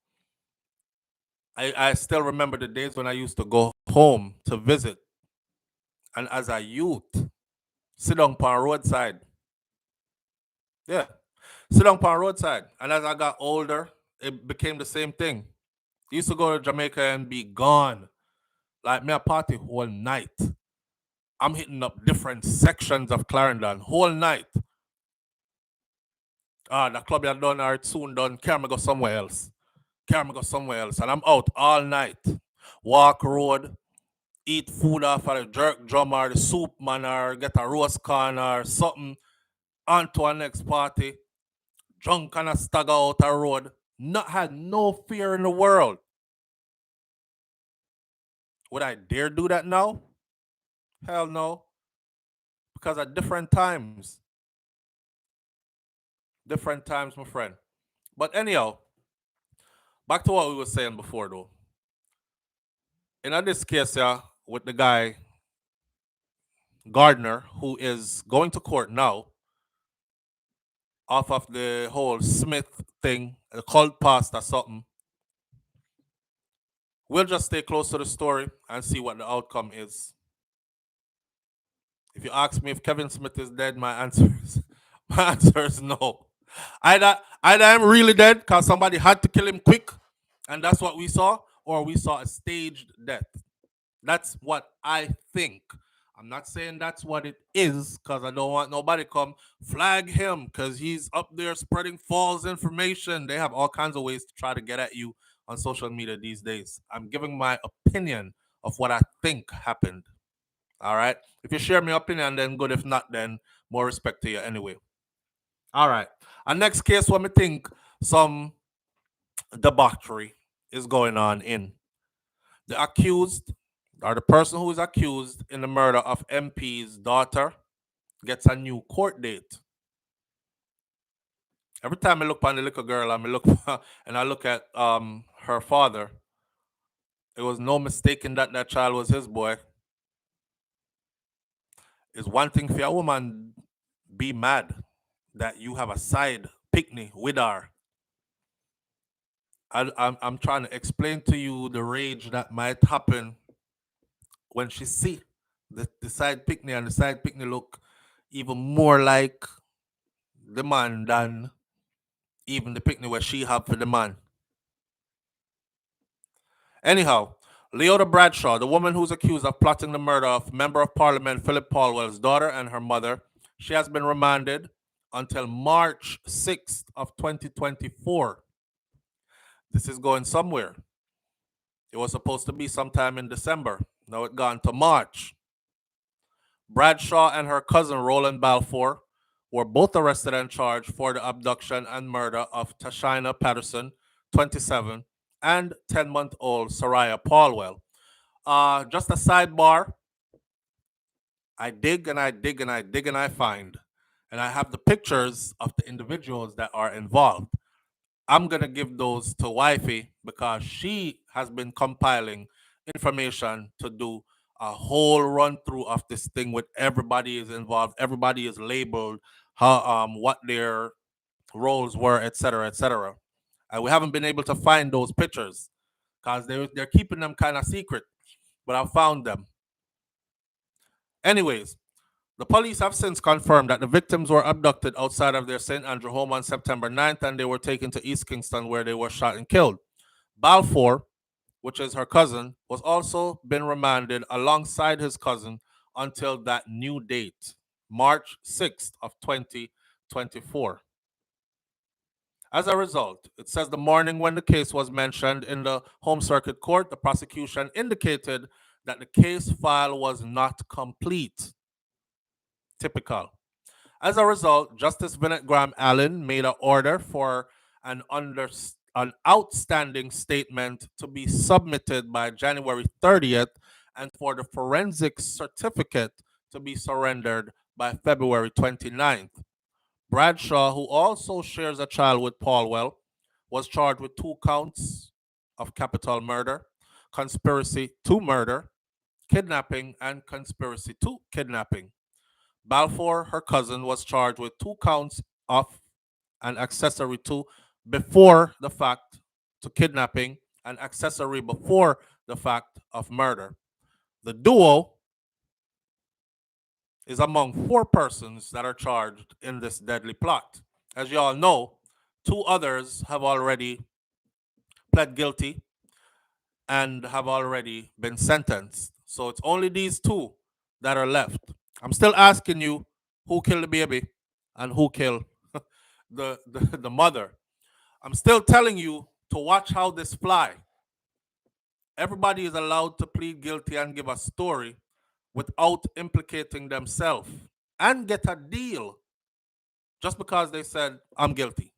I still remember the days when I used to go home to visit. And as a youth, sit down on roadside. Yeah. Sit down on roadside. And as I got older, it became the same thing. Used to go to Jamaica and be gone. Like me a party whole night. I'm hitting up different sections of Clarendon whole night. The club you done or it's soon done. Carry me go somewhere else. And I'm out all night. Walk road, eat food off of the jerk drum or the soup man or get a roast corn or something. On to our next party. Drunk and a stagger out a road. Not had no fear in the world. Would I dare do that now? Hell no. Because at different times. Different times, my friend. But anyhow, back to what we were saying before though. In this case, yeah, with the guy Gardner, who is going to court now off of the whole Smith thing, a cult past or something. We'll just stay close to the story and see what the outcome is. If you ask me if Kevin Smith is dead, my answer is no. Either I'm really dead because somebody had to kill him quick, and that's what we saw, or we saw a staged death. That's what I think. I'm not saying that's what it is because I don't want nobody come flag him because he's up there spreading false information. They have all kinds of ways to try to get at you on social media these days. I'm giving my opinion of what I think happened. All right. If you share my opinion, then good. If not, then more respect to you anyway. All right. Our next case, what me think some debauchery is going on in. The accused, or the person who is accused in the murder of MP's daughter, gets a new court date. Every time I look on the little girl, and I look at her father, it was no mistaking that child was his boy. It's one thing for a woman be mad that you have a side picnic with her. I'm trying to explain to you the rage that might happen when she see the side picnic, and the side picnic look even more like the man than even the picnic where she have for the man. Anyhow, Leoda Bradshaw, the woman who's accused of plotting the murder of Member of Parliament Phillip Paulwell's daughter and her mother, she has been remanded until March 6th of 2024. This is going somewhere. It was supposed to be sometime in December. Now it's gone to March. Bradshaw and her cousin Roland Balfour were both arrested and charged for the abduction and murder of Tashina Patterson, 27, and 10-month-old Soraya Paulwell. Just a sidebar, I dig and I dig and I dig and I find, and I have the pictures of the individuals that are involved. I'm gonna give those to Wifey because she has been compiling information to do a whole run through of this thing with everybody is involved, everybody is labeled, how what their roles were, etc., etc. And we haven't been able to find those pictures because they're keeping them kind of secret, but I found them. Anyways, the police have since confirmed that the victims were abducted outside of their St. Andrew home on September 9th and they were taken to East Kingston where they were shot and killed. Balfour, which is her cousin, was also been remanded alongside his cousin until that new date, March 6th of 2024. As a result, it says the morning when the case was mentioned in the Home Circuit Court, the prosecution indicated that the case file was not complete. Typical. As a result, Justice Vinette Graham Allen made an order for an outstanding statement to be submitted by January 30th and for the forensic certificate to be surrendered by February 29th. Bradshaw, who also shares a child with Paulwell, was charged with 2 counts of capital murder, conspiracy to murder, kidnapping, and conspiracy to kidnapping. Balfour, her cousin, was charged with 2 counts of an accessory to before the fact to kidnapping and accessory before the fact of murder. The duo is among 4 persons that are charged in this deadly plot. As you all know, 2 others have already pled guilty and have already been sentenced. So it's only these 2 that are left. I'm still asking you who killed the baby and who killed the mother. I'm still telling you to watch how this fly. Everybody is allowed to plead guilty and give a story without implicating themselves and get a deal just because they said, I'm guilty.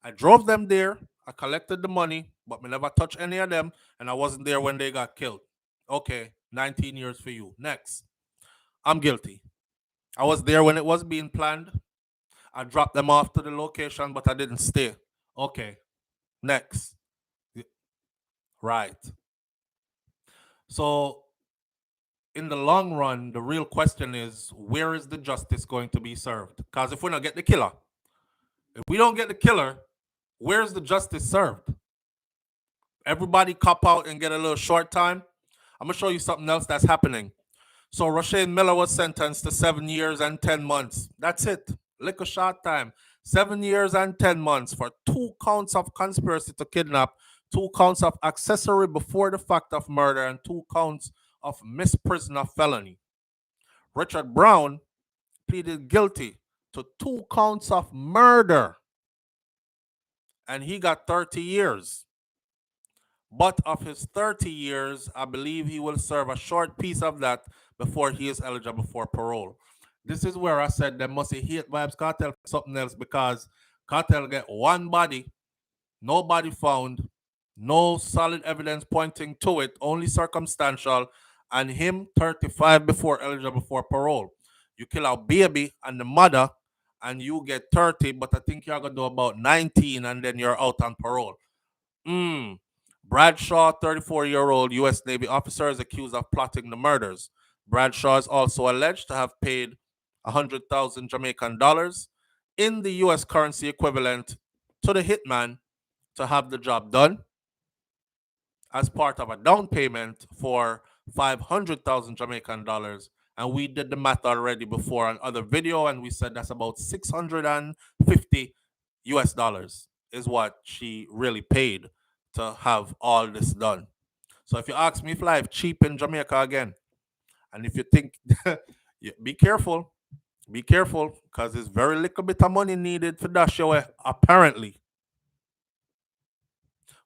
I drove them there, I collected the money, but me never touched any of them, and I wasn't there when they got killed. Okay, 19 years for you. Next. I'm guilty. I was there when it was being planned. I dropped them off to the location, but I didn't stay. Okay, next. Right. So, in the long run, the real question is, where is the justice going to be served? Because if we don't get the killer, if we don't get the killer, where's the justice served? Everybody cop out and get a little short time. I'm going to show you something else that's happening. So Roshane Miller was sentenced to 7 years and 10 months. That's it. Liquor short time. 7 years and 10 months for 2 counts of conspiracy to kidnap, 2 counts of accessory before the fact of murder, and 2 counts of misprisoner felony. Richard Brown pleaded guilty to 2 counts of murder, and he got 30 years. But of his 30 years, I believe he will serve a short piece of that before he is eligible for parole. This is where I said there must be hate vibes cartel for something else, because cartel get 1 body, no body found, no solid evidence pointing to it, only circumstantial, and him 35 before eligible for parole. You kill a baby and the mother, and you get 30, but I think you're going to do about 19 and then you're out on parole. Bradshaw, 34-year-old U.S. Navy officer, is accused of plotting the murders. Bradshaw is also alleged to have paid 100,000 Jamaican dollars in the U.S. currency equivalent to the hitman to have the job done as part of a down payment for 500,000 Jamaican dollars. And we did the math already before on other video, and we said that's about 650 US dollars is what she really paid to have all this done. So if you ask me if life cheap in Jamaica again, and if you think, be careful, because there's very little bit of money needed for that show, apparently.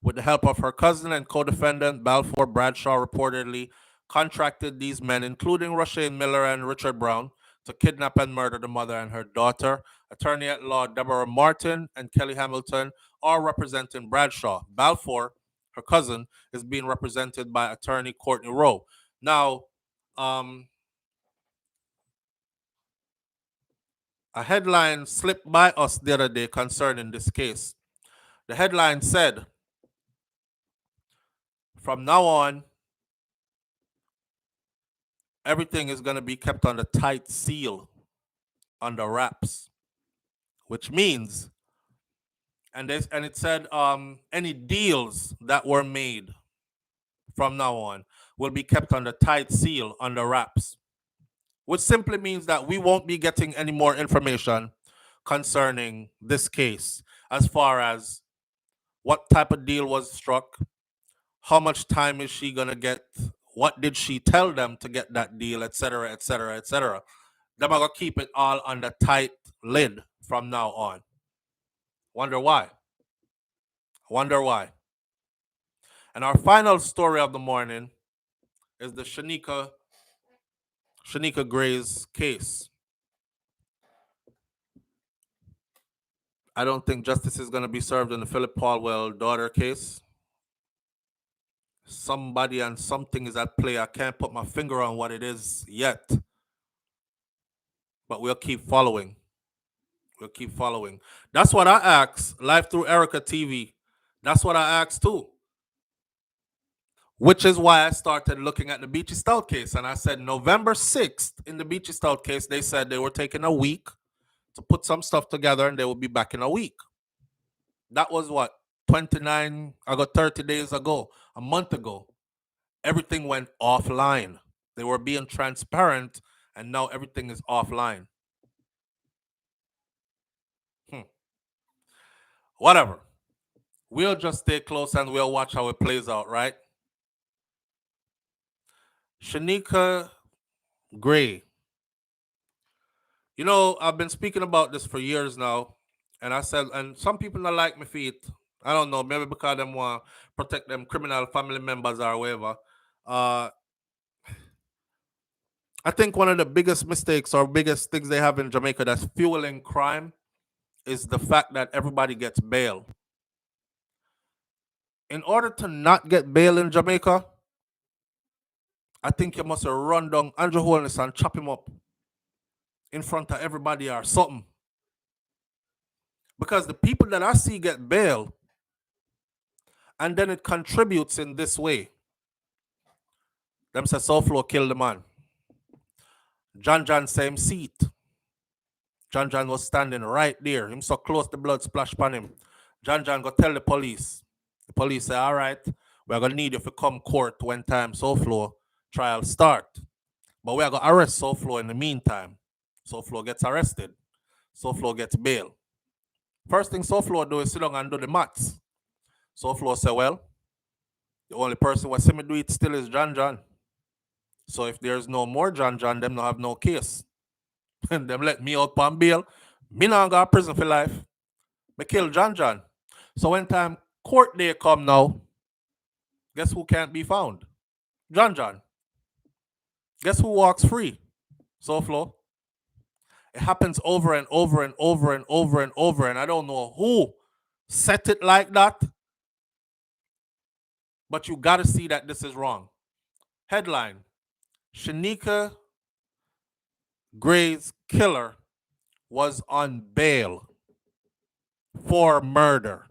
With the help of her cousin and co-defendant, Balfour, Bradshaw reportedly contracted these men, including Roshane Miller and Richard Brown, to kidnap and murder the mother and her daughter. Attorney at law Deborah Martin and Kelly Hamilton are representing Bradshaw. Balfour, her cousin, is being represented by attorney Courtney Rowe. Now, a headline slipped by us the other day concerning this case. The headline said, from now on, everything is going to be kept under tight seal, under wraps, which means, and it said, any deals that were made from now on will be kept under tight seal, under wraps, which simply means that we won't be getting any more information concerning this case, as far as what type of deal was struck, how much time is she going to get, what did she tell them to get that deal, etc., etc., etc. They're going to keep it all under tight lid from now on. Wonder why? Wonder why? And our final story of the morning is the Shenika Gray's case. I don't think justice is going to be served in the Phillip Paulwell daughter case. Somebody and something is at play. I can't put my finger on what it is yet. But we'll keep following. We'll keep following. That's what I asked live through Erica TV. That's what I asked too. Which is why I started looking at the Beachy Stout case. And I said November 6th in the Beachy Stout case, they said they were taking a week to put some stuff together and they will be back in a week. That was what? 29, I got 30 days ago, a month ago. Everything went offline. They were being transparent and now everything is offline. Whatever. We'll just stay close and we'll watch how it plays out, right? Shenika Gray. You know, I've been speaking about this for years now. And I said, and some people don't like me for it. I don't know, maybe because them want to protect them criminal family members or whatever. I think one of the biggest mistakes or biggest things they have in Jamaica that's fueling crime is the fact that everybody gets bail. In order to not get bail in Jamaica, I think you must run down Andrew Holness and chop him up in front of everybody or something. Because the people that I see get bail, and then it contributes in this way. Them say SouFLo killed the man. John same seat. John was standing right there. Him so close the blood splash upon him. John go tell the police. The police say, all right, we're going to need you to come court when time SouFLo trial start. But we're going to arrest SouFLo in the meantime. SouFLo gets arrested. SouFLo gets bail. First thing SouFLo do is sit down and do the maths. SouFLo say, well, the only person who see me do it still is John. So if there's no more John, them don't have no case. And them let me out on bail. Me not go to prison for life. Me kill John. So when time court day come now, guess who can't be found? John. Guess who walks free? SouFLo. It happens over and over and over and over and over. And I don't know who set it like that. But you got to see that this is wrong. Headline: Shenika Gray's killer was on bail for murder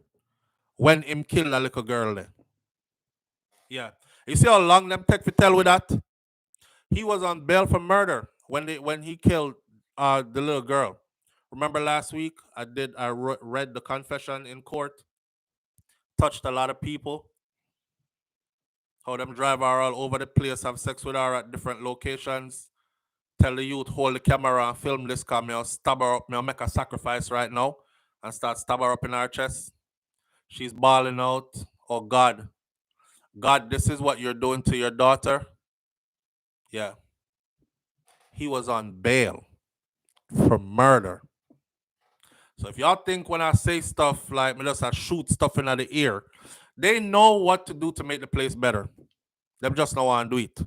when him killed a little girl there. Yeah. You see how long them take to tell with that? He was on bail for murder when he killed the little girl. Remember last week I read the confession in court. Touched a lot of people. How them drive her all over the place, have sex with her at different locations. Tell the youth, hold the camera and film this, because I'll stab her up. I'll make a sacrifice right now and start stab her up in her chest. She's bawling out. Oh, God. God, this is what you're doing to your daughter? Yeah. He was on bail for murder. So if y'all think when I say stuff like me just shoot stuff in the ear, they know what to do to make the place better. Them just don't want to do it.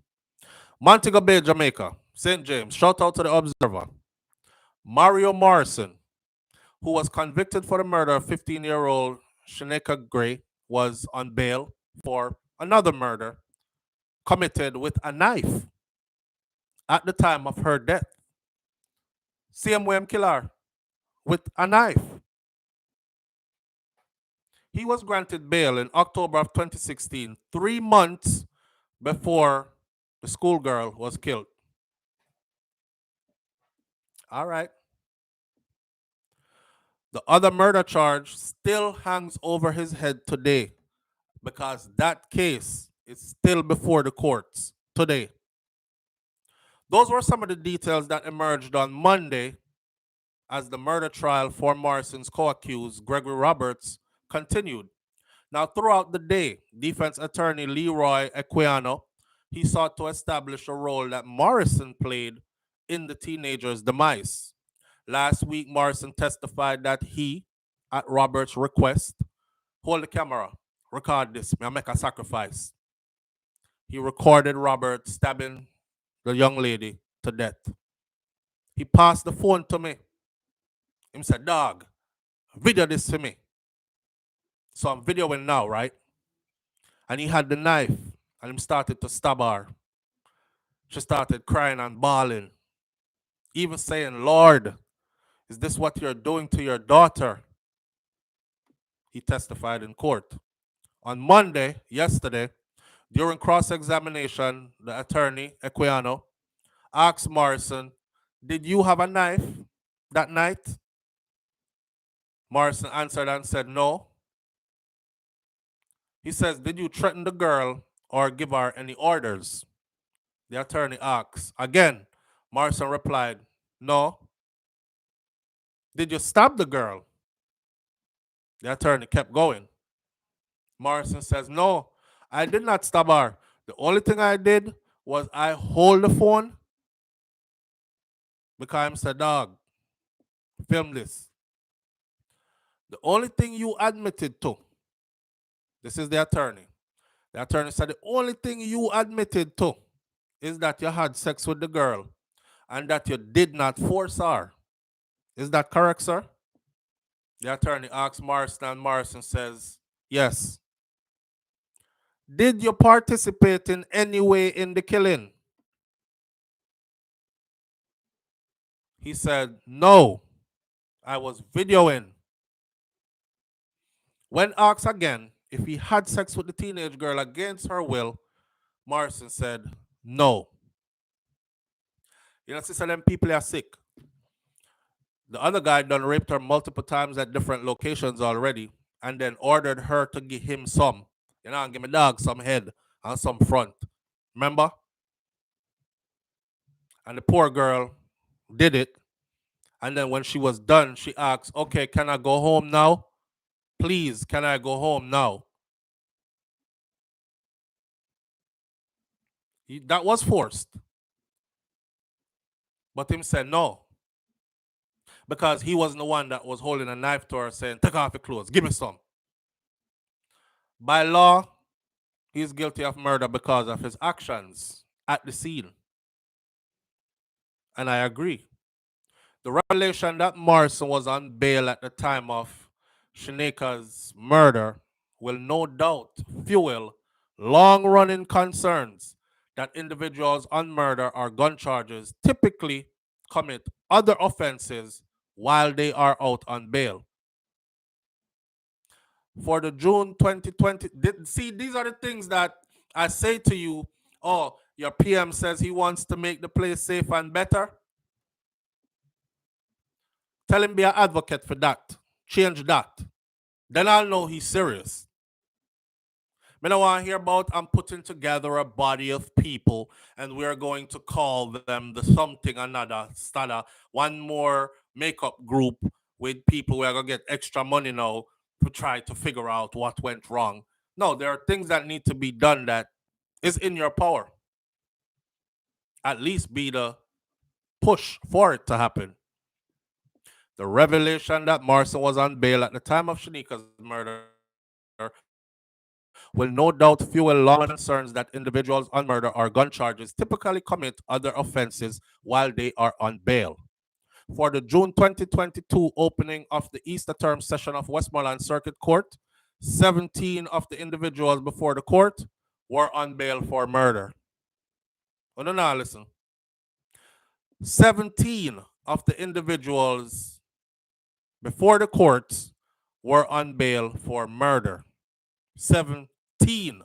Montego Bay, Jamaica, St. James, shout out to the Observer. Mario Morrison, who was convicted for the murder of 15-year-old Shenika Gray was on bail for another murder committed with a knife at the time of her death. Same way I'm kill her with a knife. He was granted bail in October of 2016, 3 months before the schoolgirl was killed. All right. The other murder charge still hangs over his head today because that case is still before the courts today. Those were some of the details that emerged on Monday as the murder trial for Morrison's co-accused, Gregory Roberts, continued. Now, throughout the day, defense attorney Leroy Equiano, he sought to establish a role that Morrison played in the teenager's demise. Last week, Morrison testified that he, at Roberts' request, hold the camera, record this, may I make a sacrifice. He recorded Robert stabbing the young lady to death. He passed the phone to me. He said, dog, video this to me. So I'm videoing now, right? And he had the knife and he started to stab her. She started crying and bawling, even saying, Lord, is this what you're doing to your daughter? He testified in court. On Monday, yesterday, during cross-examination, the attorney, Equiano, asked Morrison, did you have a knife that night? Morrison answered and said, no. He says, did you threaten the girl or give her any orders? The attorney asks. Again, Morrison replied, no. Did you stab the girl? The attorney kept going. Morrison says, no, I did not stab her. The only thing I did was I hold the phone because I said, dog, film this. The only thing you admitted to, this is the attorney. The attorney said, the only thing you admitted to is that you had sex with the girl and that you did not force her. Is that correct, sir? The attorney asks Morrison and Morrison says, yes. Did you participate in any way in the killing? He said, no, I was videoing. When asked again if he had sex with the teenage girl against her will, Morrison said, no. You know, sister, them people are sick. The other guy done raped her multiple times at different locations already and then ordered her to give him some. You know, give me dog some head and some front. Remember? And the poor girl did it. And then when she was done, she asked, okay, can I go home now? Please, can I go home now? That was forced. But him said no. Because he wasn't the one that was holding a knife to her saying, take off your clothes, give me some. By law, he's guilty of murder because of his actions at the scene. And I agree. The revelation that Morrison was on bail at the time of Shineka's murder will no doubt fuel long-running concerns that individuals on murder or gun charges typically commit other offenses while they are out on bail. For the June 2020, see, these are the things that I say to you, oh, your PM says he wants to make the place safe and better. Tell him be an advocate for that. Change that. Then I'll know he's serious. I don't want to hear about I'm putting together a body of people and we're going to call them the something another, stada, one more makeup group with people who are going to get extra money now to try to figure out what went wrong. No, there are things that need to be done that is in your power. At least be the push for it to happen. The revelation that Morrison was on bail at the time of Shineka's murder will no doubt fuel long concerns that individuals on murder or gun charges typically commit other offenses while they are on bail. For the June 2022 opening of the Easter term session of Westmoreland Circuit Court, 17 of the individuals before the court were on bail for murder. Oh, no, no, listen. 17 of the individuals before the courts were on bail for murder. 17.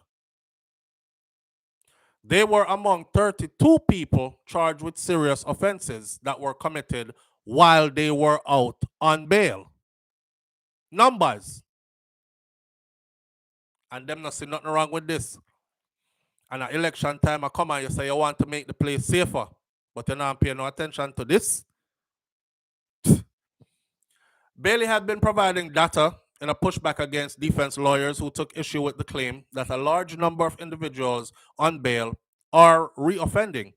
They were among 32 people charged with serious offenses that were committed while they were out on bail. Numbers. And them not see nothing wrong with this. And at election time, I come and you say you want to make the place safer, but you're not paying no attention to this. Bailey had been providing data in a pushback against defense lawyers who took issue with the claim that a large number of individuals on bail are reoffending.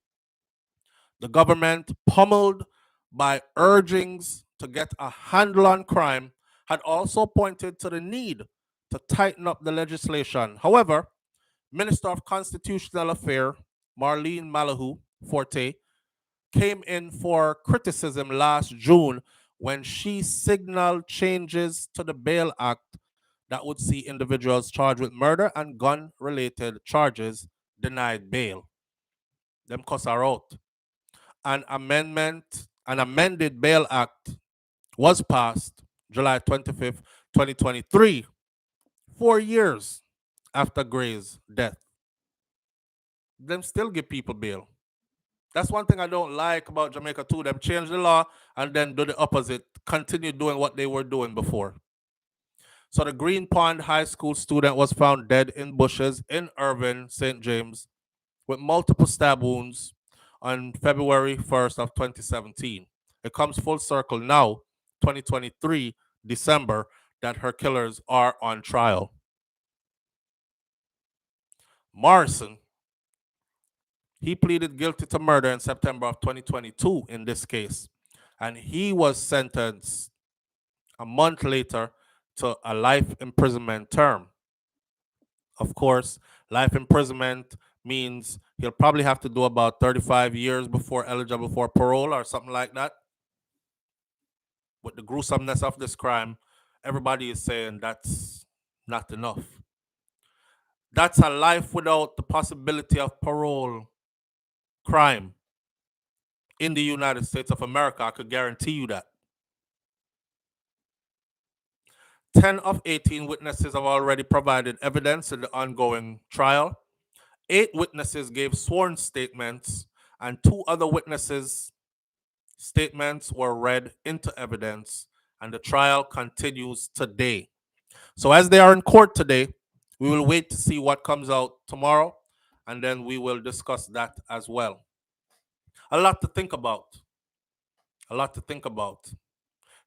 The government, pummeled by urgings to get a handle on crime, had also pointed to the need to tighten up the legislation. However, Minister of Constitutional Affairs, Marlene Malahou Forte, came in for criticism last June when she signaled changes to the Bail Act that would see individuals charged with murder and gun-related charges denied bail. Them cuss are out. An amended Bail Act was passed July 25th, 2023, 4 years after Gray's death. Them still give people bail. That's one thing I don't like about Jamaica too. Them change the law and then do the opposite, continue doing what they were doing before. So the Green Pond High School student was found dead in bushes in Irvine, St. James, with multiple stab wounds on February 1st of 2017. It comes full circle now, 2023, December, that her killers are on trial. Morrison, he pleaded guilty to murder in September of 2022 in this case, and he was sentenced a month later to a life imprisonment term. Of course, life imprisonment means he'll probably have to do about 35 years before eligible for parole or something like that. With the gruesomeness of this crime, everybody is saying that's not enough. That's a life without the possibility of parole crime in the United States of America. I could guarantee you that. 10 of 18 witnesses have already provided evidence in the ongoing trial. 8 witnesses gave sworn statements, and 2 other witnesses' statements were read into evidence, and the trial continues today. So as they are in court today, we will wait to see what comes out tomorrow, and then we will discuss that as well. A lot to think about. A lot to think about.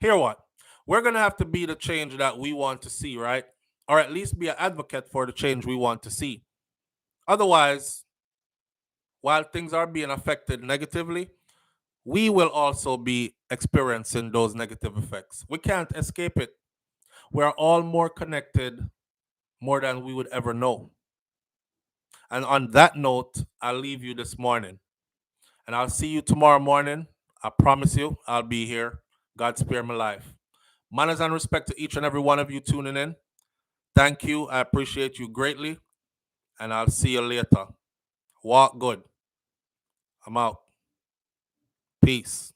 Hear what? We're going to have to be the change that we want to see, right? Or at least be an advocate for the change we want to see. Otherwise, while things are being affected negatively, we will also be experiencing those negative effects. We can't escape it. We're all more connected more than we would ever know. And on that note, I'll leave you this morning. And I'll see you tomorrow morning. I promise you, I'll be here. God spare my life. Manners and respect to each and every one of you tuning in. Thank you. I appreciate you greatly. And I'll see you later. Walk good. I'm out. Peace.